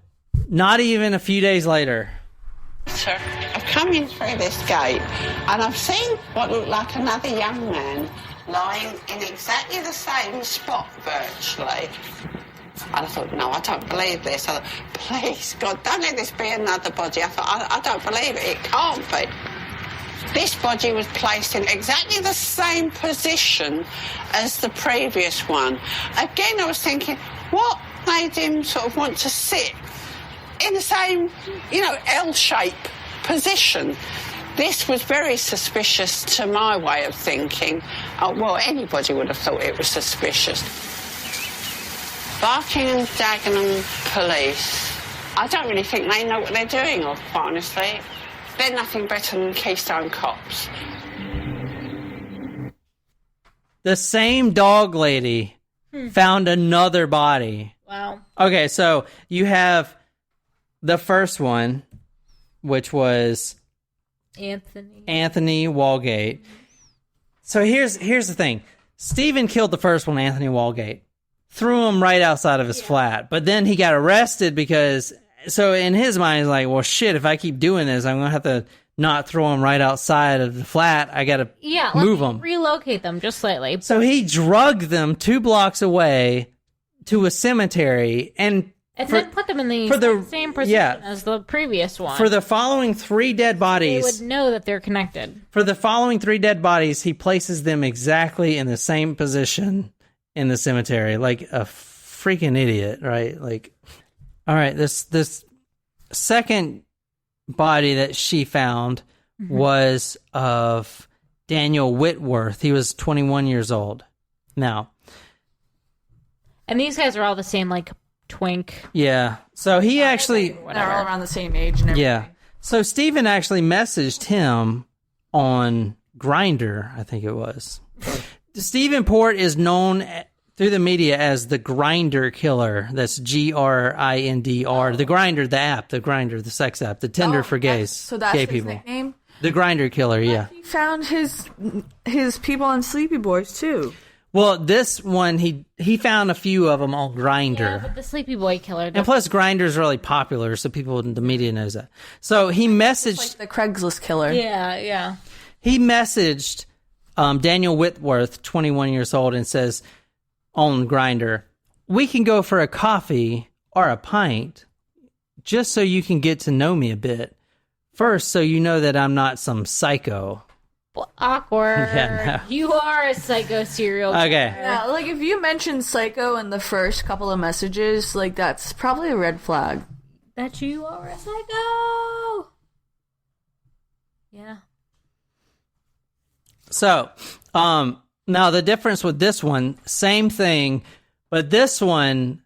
not even a few days later. Sir, I've come in through this gate and I've seen what looked like another young man lying in exactly the same spot virtually. And I thought, no, I don't believe this. I thought, please, God, don't let this be another body. I thought, I don't believe it. It can't be. This body was placed in exactly the same position as the previous one. Again, I was thinking, what made him sort of want to sit in the same, L-shape position? This was very suspicious to my way of thinking. Well, anybody would have thought it was suspicious. Barking and Dagenham police, I don't really think they know what they're doing, quite honestly. They're nothing better than Keystone cops. The same dog lady found another body. Wow. Okay, so you have the first one, which was Anthony Walgate. So here's the thing. Stephen killed the first one, Anthony Walgate. Threw him right outside of his flat. But then he got arrested because... So in his mind, he's like, well, shit, if I keep doing this, I'm going to have to not throw him right outside of the flat. I got to move them. Relocate them just slightly. So he drugged them 2 blocks away to a cemetery and then put them in the same position as the previous one. For the following 3 dead bodies... They would know that they're connected. For the following 3 dead bodies, he places them exactly in the same position in the cemetery. Like a freaking idiot, right? Like... All right, this second body that she found was of Daniel Whitworth. He was 21 years old. Now, and these guys are all the same, like twink. Yeah. So he actually... They're all around the same age and everything. Yeah. So Steven actually messaged him on Grindr, I think it was. Steven Port is known through the media as the Grindr Killer. That's Grindr. The Grindr, the app, the Grindr, the sex app, the Tinder for gays. So that's gay his people. nickname? The Grindr Killer, yeah. He found his people on Sleepy Boys, too. Well, this one, he found a few of them on Grindr. Yeah, but the Sleepy Boy Killer. And plus, Grindr's really popular, so people in the media knows that. So he messaged... It's like the Craigslist killer. Yeah. He messaged Daniel Whitworth, 21 years old, and says on Grindr, "We can go for a coffee or a pint just so you can get to know me a bit. First, so you know that I'm not some psycho." Well, awkward. Yeah, no. You are a psycho serial killer. Okay. Yeah, like if you mention psycho in the first couple of messages, like that's probably a red flag. That you are a psycho. Yeah. So, now the difference with this one, same thing, but this one,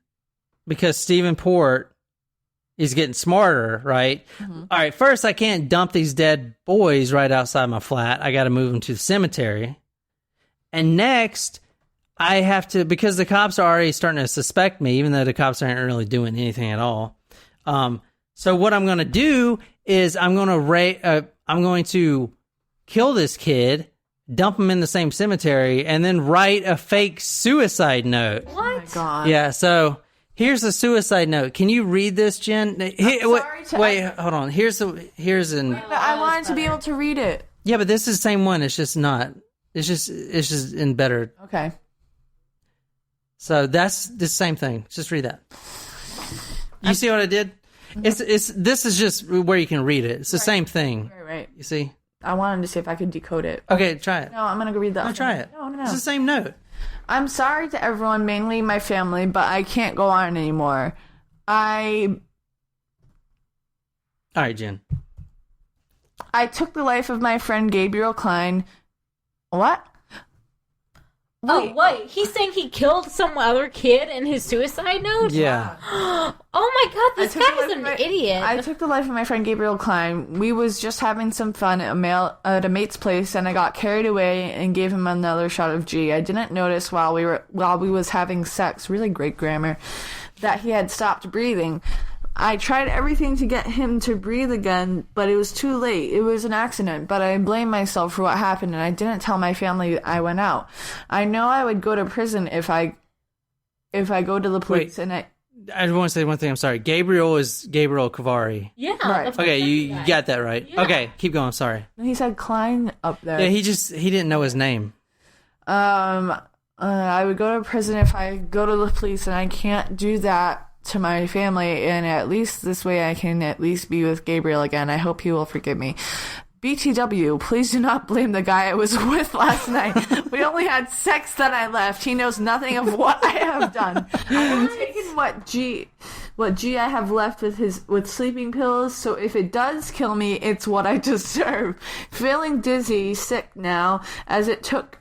because Stephen Port is getting smarter, right? Mm-hmm. All right, first I can't dump these dead boys right outside my flat. I got to move them to the cemetery. And next, I have to, because the cops are already starting to suspect me, even though the cops aren't really doing anything at all. So what I'm going to do is I'm going to kill this kid, dump him in the same cemetery, and then write a fake suicide note. What? Oh my God. Yeah, so here's a suicide note. Can you read this, Jen? Wait, hold on. Here's an... But I wanted to be able to read it. Yeah, but this is the same one. It's just not. It's just in better. Okay. So that's the same thing. Just read that. You see what I did? Mm-hmm. This is just where you can read it. It's the same thing. Right. You see? I wanted to see if I could decode it. Okay, try it. No, I'm going to go read that. No, try it. No. It's the same note. I'm sorry to everyone, mainly my family, but I can't go on anymore. All right, Jen. I took the life of my friend Gabriel Klein. What? Wait. He's saying he killed some other kid in his suicide note? Yeah. Oh my God, this guy is an idiot. I took the life of my friend Gabriel Klein. We was just having some fun at a mate's place, and I got carried away and gave him another shot of G. I didn't notice while we was having sex, really great grammar, that he had stopped breathing. I tried everything to get him to breathe again, but it was too late. It was an accident, but I blame myself for what happened, and I didn't tell my family I went out. I know I would go to prison if I go to the police. Wait, I want to say one thing. I'm sorry. Gabriel is Gabriel Kavari. Yeah. Right. Okay, you got that right. Yeah. Okay, keep going. Sorry. He said Klein up there. Yeah, he didn't know his name. I would go to prison if I go to the police, and I can't do that to my family, and at least this way I can at least be with Gabriel again. I hope he will forgive me. BTW, please do not blame the guy I was with last night. We only had sex, then I left. He knows nothing of what I have done. I have taken what G I have left with sleeping pills, so if it does kill me, it's what I deserve. Feeling dizzy, sick now, as it took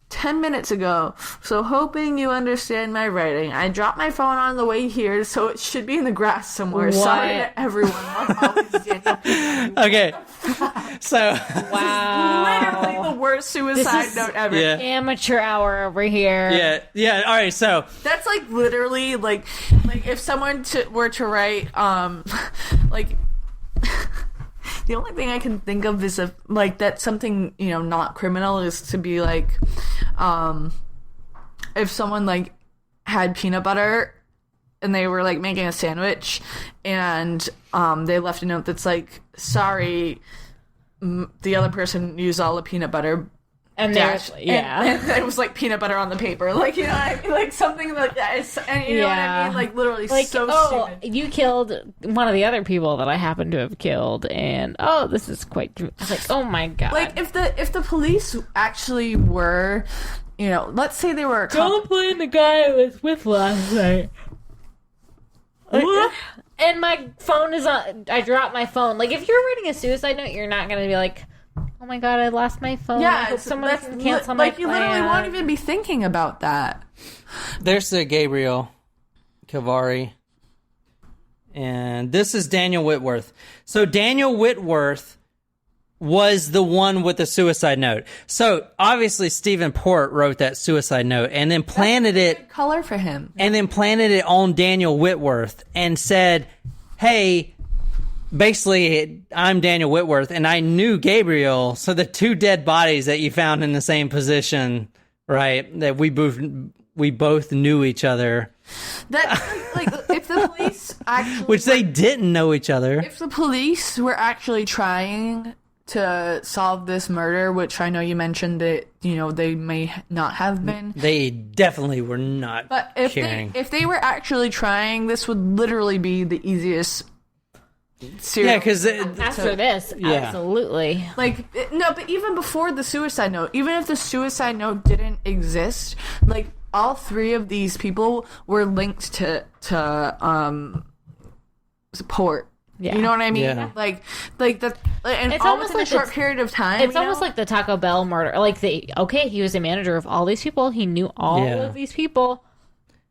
10 minutes ago, so hoping you understand my writing. I dropped my phone on the way here, so it should be in the grass somewhere. What? Sorry to everyone. Okay. So wow, literally the worst suicide note ever. Yeah. Amateur hour over here. Yeah. All right. So that's like literally like if someone were to write like. The only thing I can think of is that's something, not criminal, is to be like, if someone like had peanut butter and they were like making a sandwich and they left a note that's like, sorry, the other person used all the peanut butter. And there's, and it was like peanut butter on the paper, like, you know what I mean? Like something like that. And you know what I mean? Like literally, like, so stupid. You killed one of the other people that I happen to have killed, and this is quite. I was like, oh my God! Like if the police actually were, let's say they were. Don't blame the guy I was with last night. And my phone is on. I dropped my phone. Like if you're writing a suicide note, you're not gonna be like, oh my God, I lost my phone. Yeah, I hope someone can cancel my plan. You literally won't even be thinking about that. There's the Gabriel Kavari. And this is Daniel Whitworth. So Daniel Whitworth was the one with the suicide note. So obviously Stephen Port wrote that suicide note and then planted it color for him. And then planted it on Daniel Whitworth and said, "Hey, basically I'm Daniel Whitworth and I knew Gabriel, so the two dead bodies that you found in the same position, right? That we both knew each other." That, like, if the police actually... Which they didn't know each other. If the police were actually trying to solve this murder, which I know you mentioned that, you know, they may not have been. They definitely were not caring. If they were actually trying, this would literally be the easiest Yeah, because after this, absolutely. Like, no, but even before the suicide note, even if the suicide note didn't exist, like, all three of these people were linked to support. Yeah. You know what I mean? Yeah. Like that, and It's all almost within like a short it's- period of time. It's you almost know? like the Taco Bell murder. Like, he was a manager of all these people. He knew all of these people.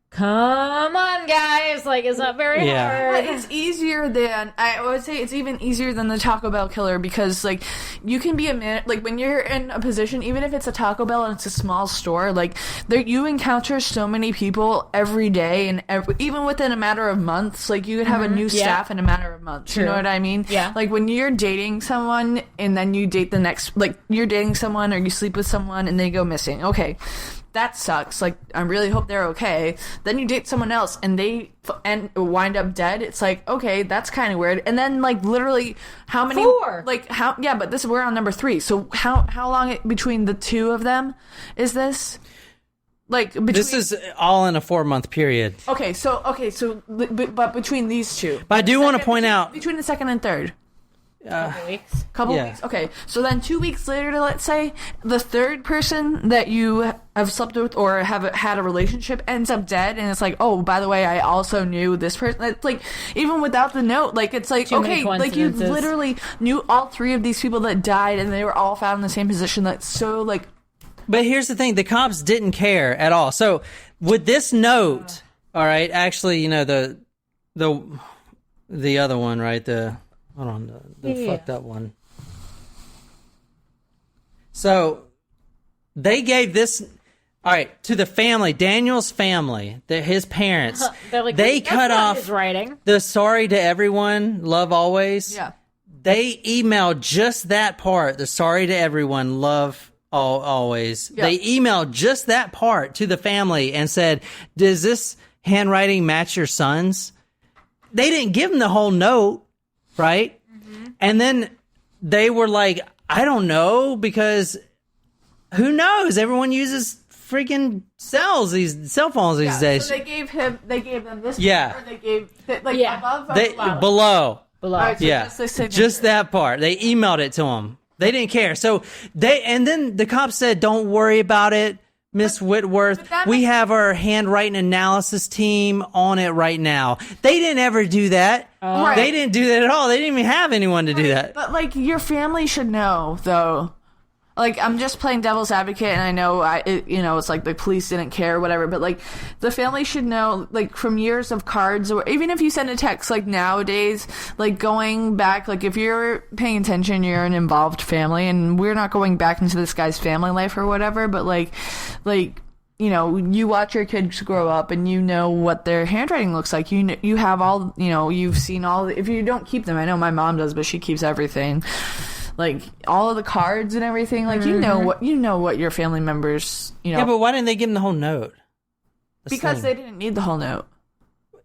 Come on, guys. Like, it's not very hard. But it's easier than, I would say it's even easier than the Taco Bell killer, because, like, you can be like, when you're in a position, even if it's a Taco Bell and it's a small store, like, you encounter so many people every day, and even within a matter of months, like, you could have a new staff in a matter of months. True. You know what I mean? Yeah. Like, when you're dating someone and then you date the next, like, you're dating someone or you sleep with someone and they go missing. Okay. That sucks. Like, I really hope they're okay. Then you date someone else and they wind up dead. It's like, okay, that's kind of weird. And then, like, literally, how many? 4. Like, how? Yeah, but we're on number 3. So how long between the two of them is this? Like, this is all in a 4-month period. Okay, so but between these two. But I do want to point out between the second and third. Couple weeks. Weeks. Okay, so then 2 weeks later, let's say, the third person that you have slept with or have had a relationship ends up dead, and it's like, oh, by the way, I also knew this person. It's like, even without the note, like, it's like, Too many okay, like, you coincidences. literally knew all 3 of these people that died, and they were all found in the same position. That's so, like... But here's the thing, the cops didn't care at all. So with this note, all right, actually, you know, the other one, right? Hold on, the fucked up one. So they gave this, all right, to the family, Daniel's family, his parents. Like, they that's cut not off his writing. the sorry to everyone, love always. Yeah. They emailed just that part, the sorry to everyone, love always. Yeah. They emailed just that part to the family and said, does this handwriting match your son's? They didn't give him the whole note. Right? Mm-hmm. And then they were like, I don't know, because who knows? Everyone uses freaking cell phones these days. So they gave them this Yeah. part, or they gave, like, above or below. All right, so Yeah. just the signature. Just that part. They emailed it to him. They didn't care. So and then the cops said, don't worry about it, Miss Whitworth. We have our handwriting analysis team on it right now. They didn't ever do that. Right. They didn't do that at all. They didn't even have anyone to do that. But, like, your family should know, though. Like, I'm just playing devil's advocate, and I know, it's like the police didn't care or whatever, but, like, the family should know, like, from years of cards, or even if you send a text, like, nowadays, like, going back, like, if you're paying attention, you're an involved family, and we're not going back into this guy's family life or whatever, but, like, you know, you watch your kids grow up and you know what their handwriting looks like. You have all, you know, you've seen all, if you don't keep them, I know my mom does, but she keeps everything. Like, all of the cards and everything, like, you know what your family members, you know. Yeah, but why didn't they give him the whole note? Because they didn't need the whole note.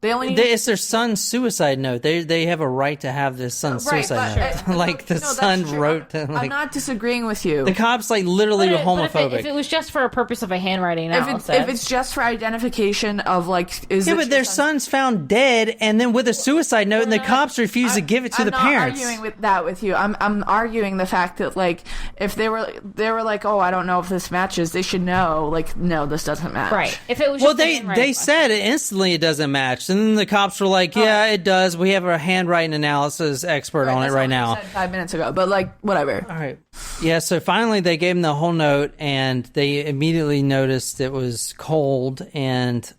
They only need... It's their son's suicide note. They have a right to have this son's suicide note. Like, the son wrote to, like... I'm not disagreeing with you. The cops, like, literally were homophobic. But if it was just for a purpose of a handwriting analysis. If it's just for identification of, like, but their son's found dead, and then with a suicide note, and the cops refuse to give it to the parents. I'm not arguing with you. I'm arguing the fact that, like, if they were like, oh, I don't know if this matches, they should know, like, no, this doesn't match. Right. If it was Well, just they said it instantly it doesn't match. And then the cops were like, yeah, it does. We have a handwriting analysis expert on it right now. Said 5 minutes ago, but, like, whatever. All right. Yeah, so finally they gave him the whole note, and they immediately noticed it was cold and,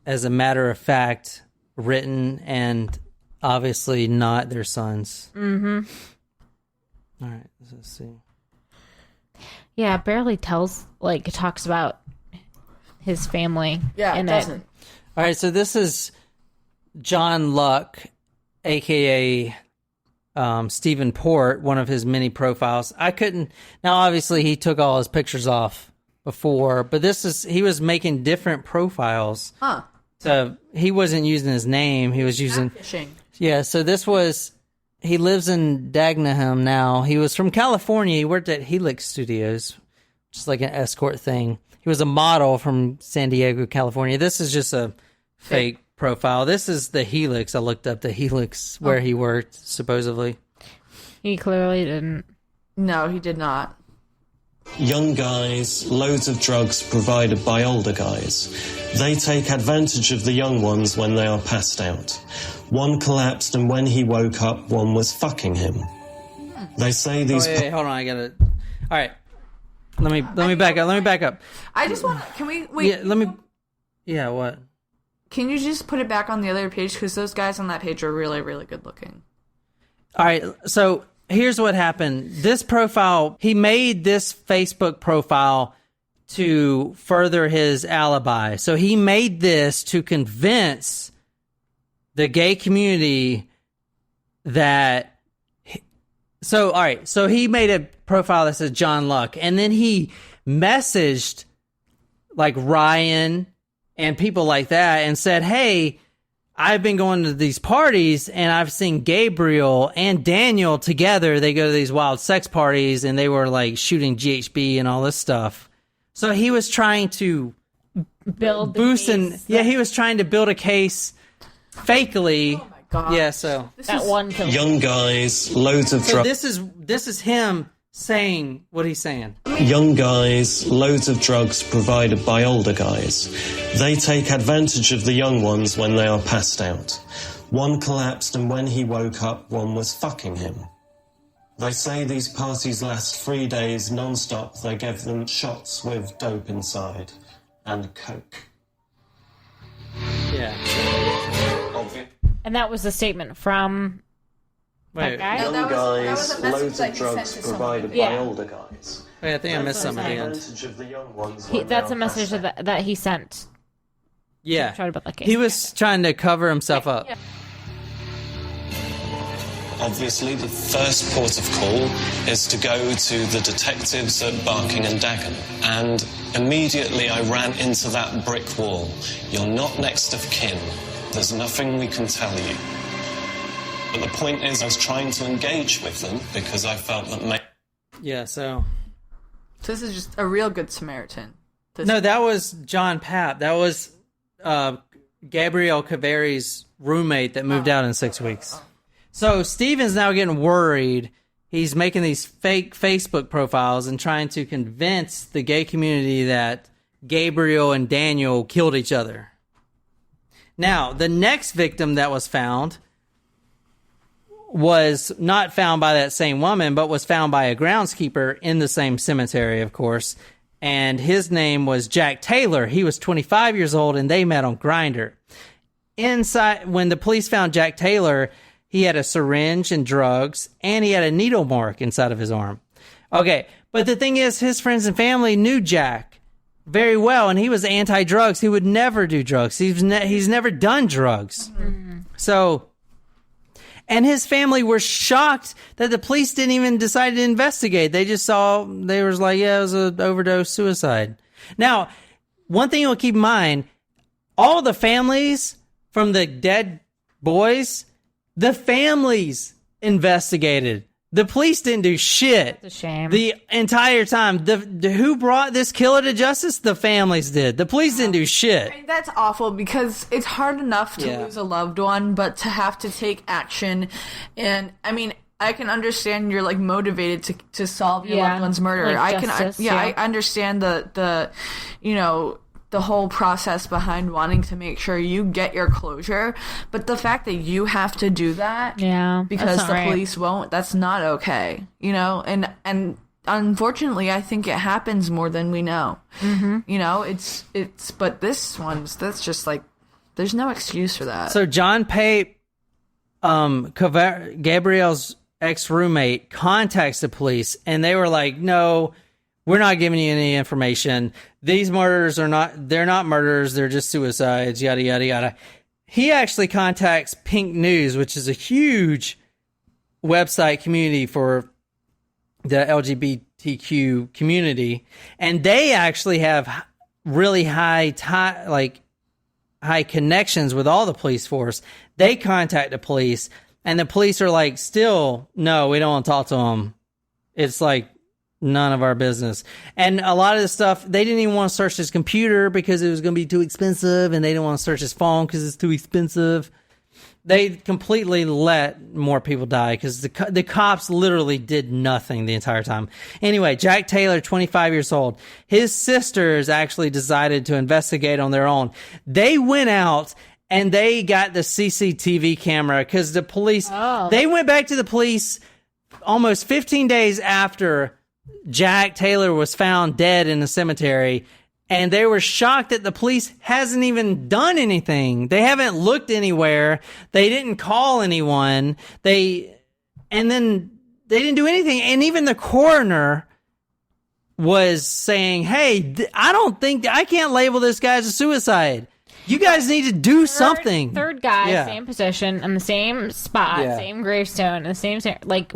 as a matter of fact, written and obviously not their sons. Mm-hmm. All right, let's see. Yeah, it barely talks about his family. Yeah, it doesn't. All right, so this is John Luck, a.k.a. Stephen Port, one of his many profiles. Now obviously he took all his pictures off before, but he was making different profiles. Huh. So he wasn't using his name, he was using... Fishing. Yeah, so he lives in Dagenham now. He was from California. He worked at Helix Studios, just like an escort thing. He was a model from San Diego, California. This is just a fake profile. This is the Helix. I looked up the Helix where he worked, supposedly. He clearly didn't. No, he did not. Young guys, loads of drugs provided by older guys. They take advantage of the young ones when they are passed out. One collapsed, and when he woke up, one was fucking him. They say these... Wait, hold on, I gotta... All right. Let me back up. Let me back up. I just want to... Can we... Wait. Yeah, what? Can you just put it back on the other page? Because those guys on that page are really, really good looking. All right, so here's what happened. This profile, he made this Facebook profile to further his alibi. So he made this to convince the gay community that... So, all right, so he made a profile that says John Luck, and then he messaged like Ryan and people like that and said, hey, I've been going to these parties and I've seen Gabriel and Daniel together. They go to these wild sex parties and they were like shooting GHB and all this stuff. So he was trying to build he was trying to build a case fakely. Oh my God. Yeah, so that one killed. Young guys, loads of drugs. This is him saying what he's saying. Young guys, loads of drugs provided by older guys. They take advantage of the young ones when they are passed out. One collapsed, and when he woke up, one was fucking him. They say these parties last 3 days non-stop. They give them shots with dope inside and coke. Yeah. And that was a statement from that guy? Young that was a message loads that of he sent drugs to someone. provided by older guys. Wait, I think I missed some at the end. Advantage of the young ones when That's they a are message passed out. that he sent. Yeah. Tried about that case. He was trying to cover himself up. Yeah. Obviously, the first port of call is to go to the detectives at Barking and Dagenham. And immediately I ran into that brick wall. You're not next of kin. There's nothing we can tell you. But the point is, I was trying to engage with them because I felt that... Yeah, so this is just a real good Samaritan. No, that was John Papp. That was Gabrielle Caveri's roommate that moved out in 6 weeks. So Steven's now getting worried. He's making these fake Facebook profiles and trying to convince the gay community that Gabriel and Daniel killed each other. Now, the next victim that was found was not found by that same woman, but was found by a groundskeeper in the same cemetery, of course. And his name was Jack Taylor. He was 25 years old, and they met on Grindr. Inside, when the police found Jack Taylor, he had a syringe and drugs, and he had a needle mark inside of his arm. Okay, but the thing is, his friends and family knew Jack very well, and he was anti-drugs. He would never do drugs. He's never done drugs. Mm-hmm. So... And his family were shocked that the police didn't even decide to investigate. They just they was like, yeah, it was an overdose suicide. Now, one thing you'll keep in mind, all the families from the dead boys, the families investigated. The police didn't do shit. That's a shame. The entire time. Who brought this killer to justice? The families did. The police didn't do shit. I mean, that's awful because it's hard enough to lose a loved one, but to have to take action. And I mean, I can understand you're like motivated to solve your loved one's murder. Like I understand the the whole process behind wanting to make sure you get your closure, but the fact that you have to do that because the police won't, that's not okay, and unfortunately I think it happens more than we know. But this one's, that's just like, there's no excuse for that. So John Pape Gabrielle's ex-roommate contacts the police, and they were like, no, we're not giving you any information. These murders they're not murders, they're just suicides, yada, yada, yada. He actually contacts Pink News, which is a huge website community for the LGBTQ community, and they actually have really high connections with all the police force. They contact the police, and the police are like, still, no, we don't want to talk to them. It's like none of our business. And a lot of the stuff, they didn't even want to search his computer because it was going to be too expensive, and they didn't want to search his phone because it's too expensive. They completely let more people die because the cops literally did nothing the entire time. Anyway, Jack Taylor, 25 years old, his sisters actually decided to investigate on their own. They went out and they got the CCTV camera because the police, they went back to the police almost 15 days after Jack Taylor was found dead in the cemetery. And they were shocked that the police hasn't even done anything. They haven't looked anywhere. They didn't call anyone. And then they didn't do anything. And even the coroner was saying, hey, I can't label this guy as a suicide. You guys need to do something. Third guy, same position, in the same spot, same gravestone, the same, like,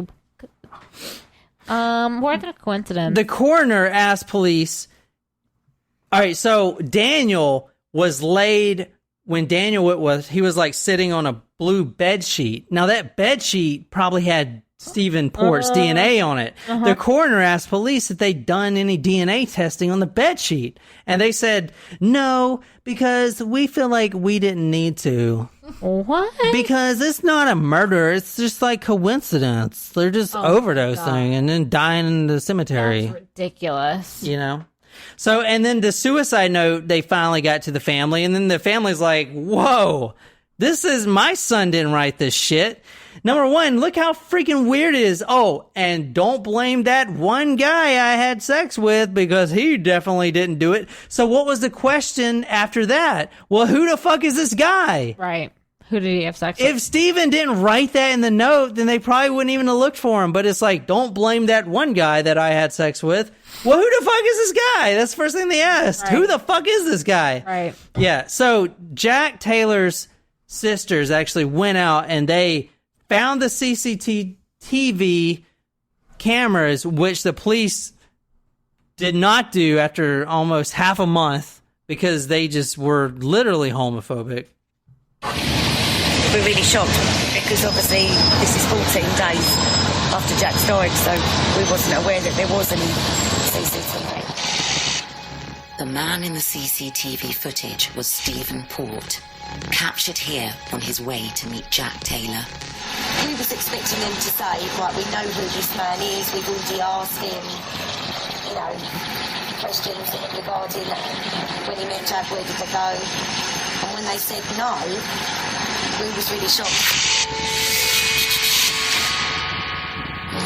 what a coincidence. The coroner asked police, all right, so Daniel was laid when he was like sitting on a blue bed sheet. Now that bed sheet probably had Stephen Port's DNA on it. The coroner asked police if they'd done any DNA testing on the bed sheet. And they said, no, because we feel like we didn't need to. What? Because it's not a murder. It's just like coincidence. They're just overdosing and then dying in the cemetery. That's ridiculous. You know? So, and then the suicide note, they finally got to the family, and then the family's like, whoa, my son didn't write this shit. Number one, look how freaking weird it is. Oh, and don't blame that one guy I had sex with because he definitely didn't do it. So what was the question after that? Well, who the fuck is this guy? Right. Who did he have sex with? If Steven didn't write that in the note, then they probably wouldn't even have looked for him. But it's like, don't blame that one guy that I had sex with. Well, who the fuck is this guy? That's the first thing they asked. Right. Who the fuck is this guy? Right. Yeah. So Jack Taylor's sisters actually went out and they found the CCTV cameras, which the police did not do after almost half a month because they just were literally homophobic. We're really shocked because obviously this is 14 days after Jack's died, so we wasn't aware that there was any CCTV. The man in the CCTV footage was Stephen Port, captured here on his way to meet Jack Taylor. We was expecting him to say, right, we know who this man is, we've already asked him, questions regarding when he met Jack, where did they go? And when they said no, we was really shocked.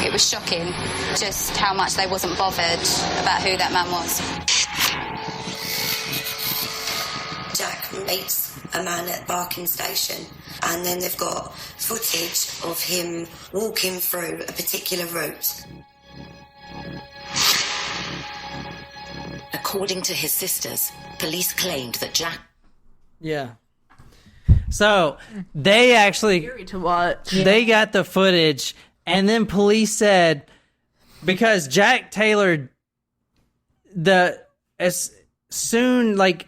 It was shocking just how much they wasn't bothered about who that man was. Jack meets a man at Barking Station, and then they've got footage of him walking through a particular route. According to his sisters, police claimed that Jack... Yeah. So, they actually... Scary to watch. They got the footage, and then police said, because Jack Taylor, as soon, like,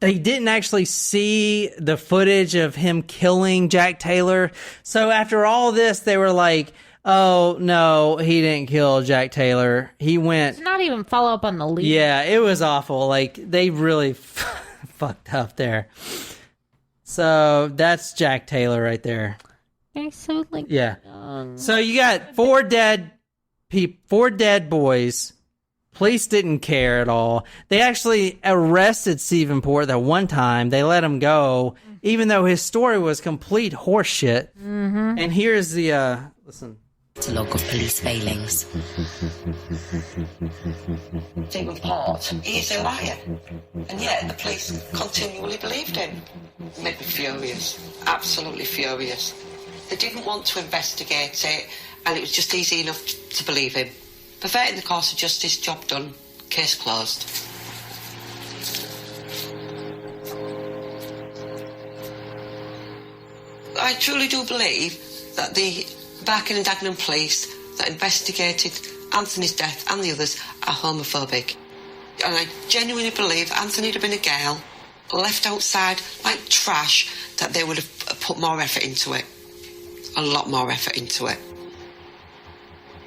they didn't actually see the footage of him killing Jack Taylor. So after all this, they were like, oh, no, he didn't kill Jack Taylor. He went... It's not even follow up on the lead. Yeah, it was awful. Like, they really fucked up there. So that's Jack Taylor right there. They're so, like... Yeah. Young. So you got four dead boys. Police didn't care at all. They actually arrested Stephen Port that one time. They let him go, even though his story was complete horseshit. Mm-hmm. And here's the, listen. Log of police failings. Stephen Port, he is a liar. And yet the police continually believed him. It made me furious. Absolutely furious. They didn't want to investigate it, and it was just easy enough to believe him. Perverting the course of justice, job done, case closed. I truly do believe that the Barking and Dagenham police that investigated Anthony's death and the others are homophobic. And I genuinely believe Anthony'd have been a girl left outside like trash, that they would have put more effort into it. A lot more effort into it.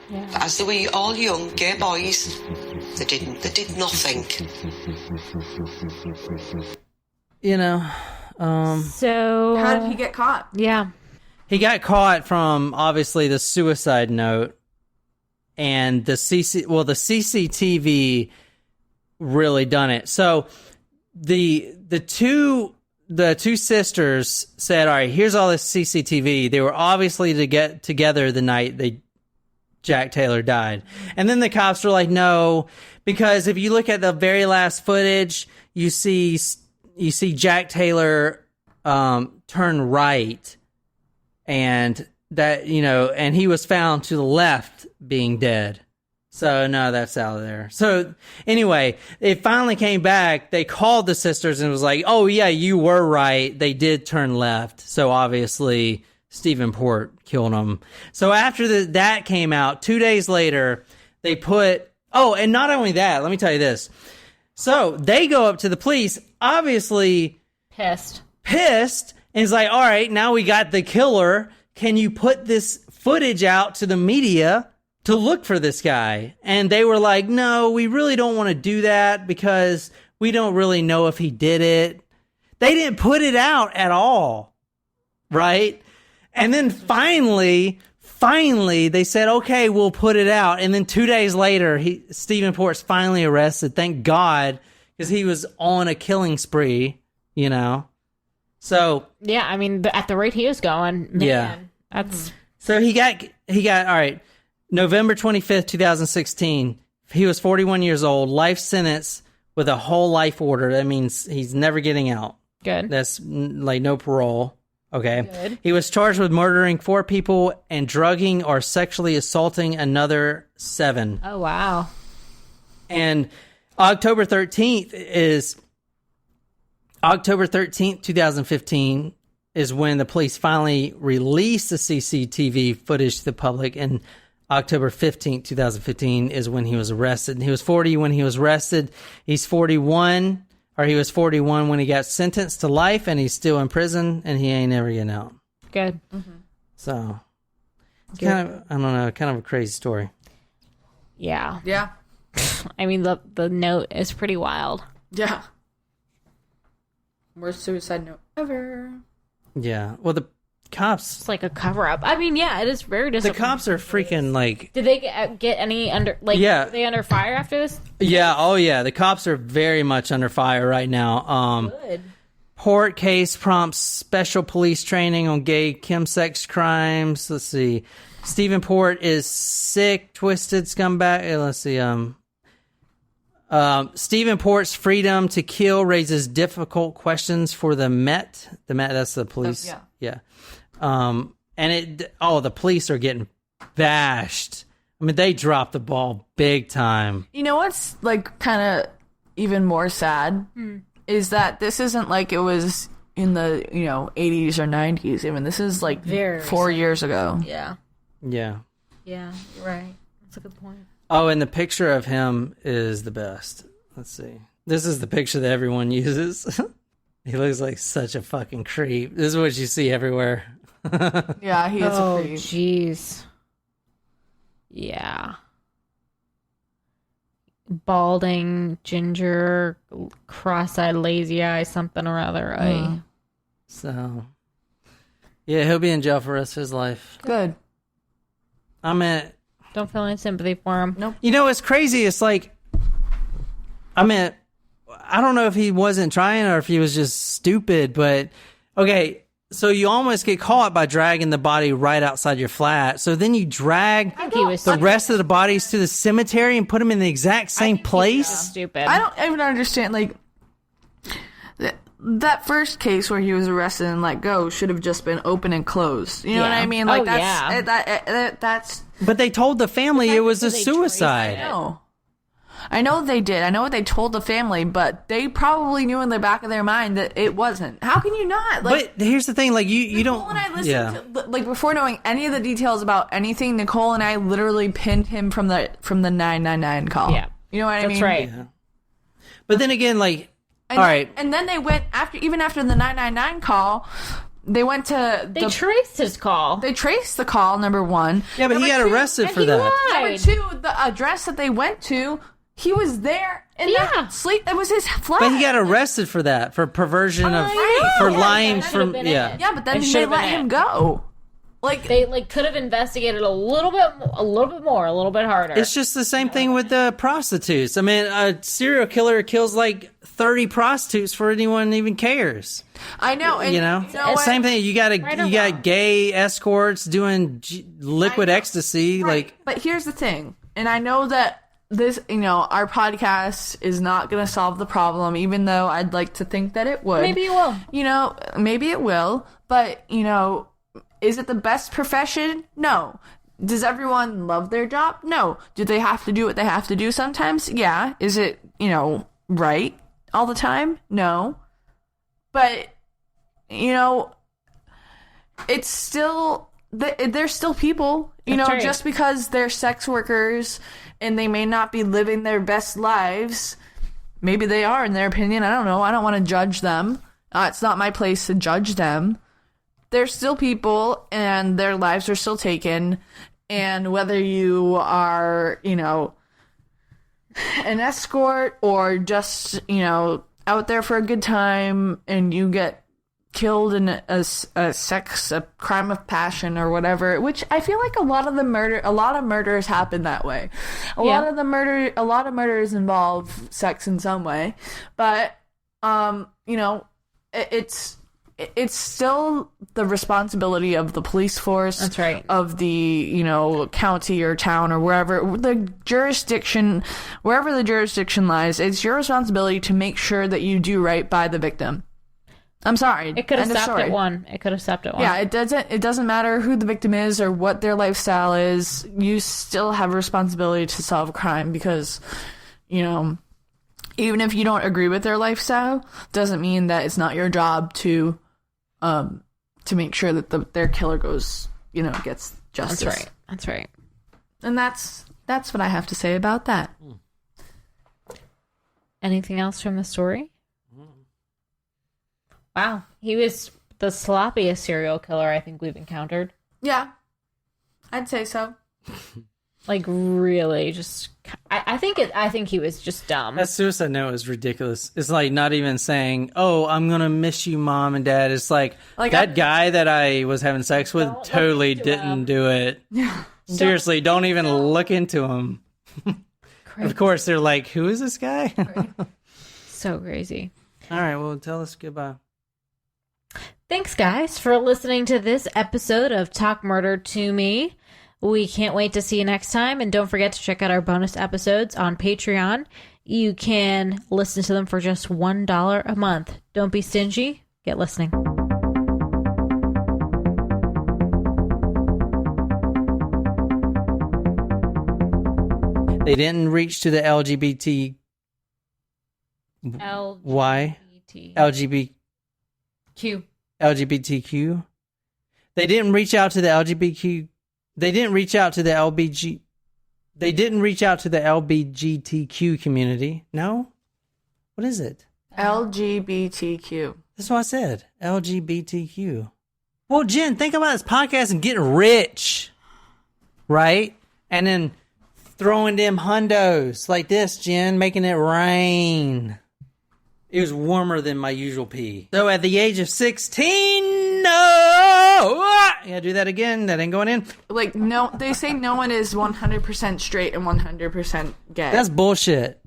Yeah. But as they were all young, gay boys, they didn't. They did nothing. You know, so how did he get caught? Yeah. He got caught from, obviously, the suicide note, and the CCTV really done it. So the two sisters said, all right, here's all this CCTV. They were obviously to get together the night Jack Taylor died. And then the cops were like, no, because if you look at the very last footage, you see Jack Taylor turn right, and that, you know, and he was found to the left being dead. So no, that's out of there. So anyway, it finally came back. They called the sisters and was like, oh yeah, you were right. They did turn left. So obviously Stephen Port killed him. So after that came out, 2 days later, they put, oh, and not only that, let me tell you this. So they go up to the police, obviously pissed, and it's like, all right, now we got the killer. Can you put this footage out to the media to look for this guy? And they were like, no, we really don't want to do that because we don't really know if he did it. They didn't put it out at all, right? And then finally, they said, okay, we'll put it out. And then 2 days later, Stephen Port's finally arrested. Thank God, because he was on a killing spree, you know? So yeah, I mean, at the rate he is going, man, yeah, that's so he got all right. November 25th, 2016. He was 41 years old. Life sentence with a whole life order. That means he's never getting out. Good. That's like no parole. Okay. Good. He was charged with murdering 4 people and drugging or sexually assaulting another 7. Oh wow. And October 13th, 2015 is when the police finally released the CCTV footage to the public, and October 15th, 2015 is when he was arrested. And he was 40 when he was arrested. He's 41, or he was 41 when he got sentenced to life, and he's still in prison, and he ain't ever getting out. Good. So, it's kind of, I don't know, kind of a crazy story. Yeah. Yeah. I mean, the note is pretty wild. Yeah. Worst suicide note ever. Yeah. Well, the cops... It's like a cover-up. I mean, yeah, it is very The disappointing. cops are freaking, like... Did they get any under... Like, Yeah. were they under fire after this? Yeah, oh yeah. The cops are very much under fire right now. Good. Port case prompts special police training on gay chemsex crimes. Let's see. Stephen Port is sick, twisted scumbag. Let's see. Stephen Port's freedom to kill raises difficult questions for the Met. The Met, that's the police. Yeah. And the police are getting bashed. I mean, they dropped the ball big time. You know what's like kind of even more sad is that this isn't like it was in the 80s or 90s. Even this is like Very 4 years ago. Yeah. Yeah. Yeah, you're right. That's a good point. Oh, and the picture of him is the best. Let's see. This is the picture that everyone uses. He looks like such a fucking creep. This is what you see everywhere. Yeah, he is a creep. Jeez. Yeah. Balding, ginger, cross-eyed, lazy eye, something or other. So, yeah, he'll be in jail for the rest of his life. Good. Don't feel any sympathy for him. Nope. You know, it's crazy. It's like, I don't know if he wasn't trying or if he was just stupid, but okay, so you almost get caught by dragging the body right outside your flat. So then you drag the rest of the bodies to the cemetery and put them in the exact same place. Stupid. I don't even understand. that first case where he was arrested and let go should have just been open and closed. You know what I mean? Like, that's... But they told the family it was a suicide. I know they did. I know what they told the family, but they probably knew in the back of their mind that it wasn't. How can you not? Like, but here's the thing, like, you don't... Nicole and I listened to, like, before knowing any of the details about anything, Nicole and I literally pinned him from the 999 call. Yeah. You know what I mean? That's right. Yeah. But then again, like, and all right. And then they went, after the 999 call, they went to... They traced his call. They traced the call, number one. Yeah, but he got arrested for that. Number two, the address that they went to... He was there in the sleep. That was his flat. But he got arrested for that, for perversion of, for lying from, Yeah, but then they let him go. Like, they could have investigated a little bit more, a little bit harder. It's just the same thing with the prostitutes. I mean, a serial killer kills like 30 prostitutes before anyone even cares. I know. And you know, same thing. You got gay escorts doing liquid ecstasy. Right. Like, but here's the thing, and I know that this, our podcast is not going to solve the problem, even though I'd like to think that it would. Maybe it will. Maybe it will. But, is it the best profession? No. Does everyone love their job? No. Do they have to do what they have to do sometimes? Yeah. Is it, right all the time? No. But, it's still, they're still people, right. Just because they're sex workers and they may not be living their best lives. Maybe they are, in their opinion. I don't know. I don't want to judge them. It's not my place to judge them. They're still people, and their lives are still taken. And whether you are, an escort or just, out there for a good time and you get killed in a crime of passion or whatever, which I feel like a lot of murders happen that way. A lot of murders involve sex in some way, but it's still the responsibility of the police force. That's right. Of the county or town or wherever the jurisdiction lies. It's your responsibility to make sure that you do right by the victim. I'm sorry. It could have stopped at one. Yeah, it doesn't matter who the victim is or what their lifestyle is. You still have a responsibility to solve a crime because, even if you don't agree with their lifestyle, doesn't mean that it's not your job to make sure that their killer gets justice. That's right. And that's what I have to say about that. Anything else from the story? Wow, he was the sloppiest serial killer I think we've encountered. Yeah, I'd say so. Like, really, just I think he was just dumb. That suicide note is ridiculous. It's like not even saying, "Oh, I'm gonna miss you, Mom and Dad." It's like that guy that I was having sex with totally didn't do it. Seriously, don't even look into him. Of course, they're like, "Who is this guy?" So crazy. All right, well, tell us goodbye. Thanks, guys, for listening to this episode of Talk Murder to Me. We can't wait to see you next time. And don't forget to check out our bonus episodes on Patreon. You can listen to them for just $1 a month. Don't be stingy. Get listening. They didn't reach to the LGBTQ. They didn't reach out to the LGBTQ. They didn't reach out to the LGBTQ community. No? What is it? LGBTQ. That's what I said. LGBTQ. Well, Jen, think about this podcast and getting rich. Right? And then throwing them hundos like this, Jen, making it rain. It was warmer than my usual pee. So at the age of 16, yeah, do that again. That ain't going in. Like, no, they say no one is 100% straight and 100% gay. That's bullshit.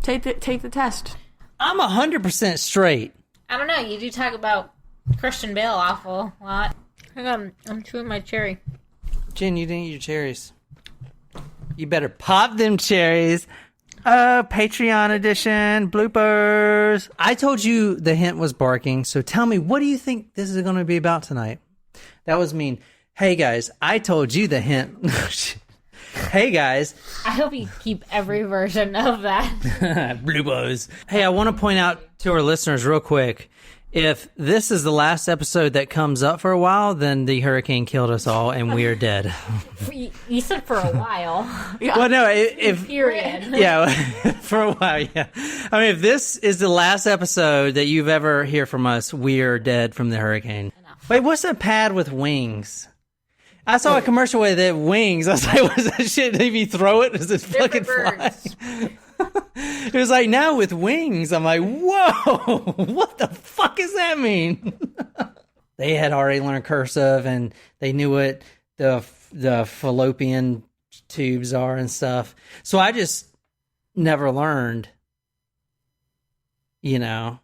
Take the test. I'm 100% straight. I don't know. You do talk about Christian Bale awful lot. Hang on, I'm chewing my cherry. Jen, you didn't eat your cherries. You better pop them cherries. Patreon edition, bloopers. I told you the hint was barking, so tell me, what do you think this is going to be about tonight? That was mean. Hey, guys, I told you the hint. Hey, guys. I hope you keep every version of that. Bloopers. Hey, I want to point out to our listeners real quick, if this is the last episode that comes up for a while, then the hurricane killed us all and we are dead. You said for a while. Yeah. Well, no, if period. Yeah, for a while, yeah. I mean, if this is the last episode that you've ever hear from us, we are dead from the hurricane. Enough. Wait, what's a pad with wings? I saw a commercial with it, wings. I was like, what's that shit? If you throw it, does it fucking fly? It was like, now with wings. I'm like, whoa, what the fuck does that mean? They had already learned cursive and they knew what the fallopian tubes are and stuff. So I just never learned, you know.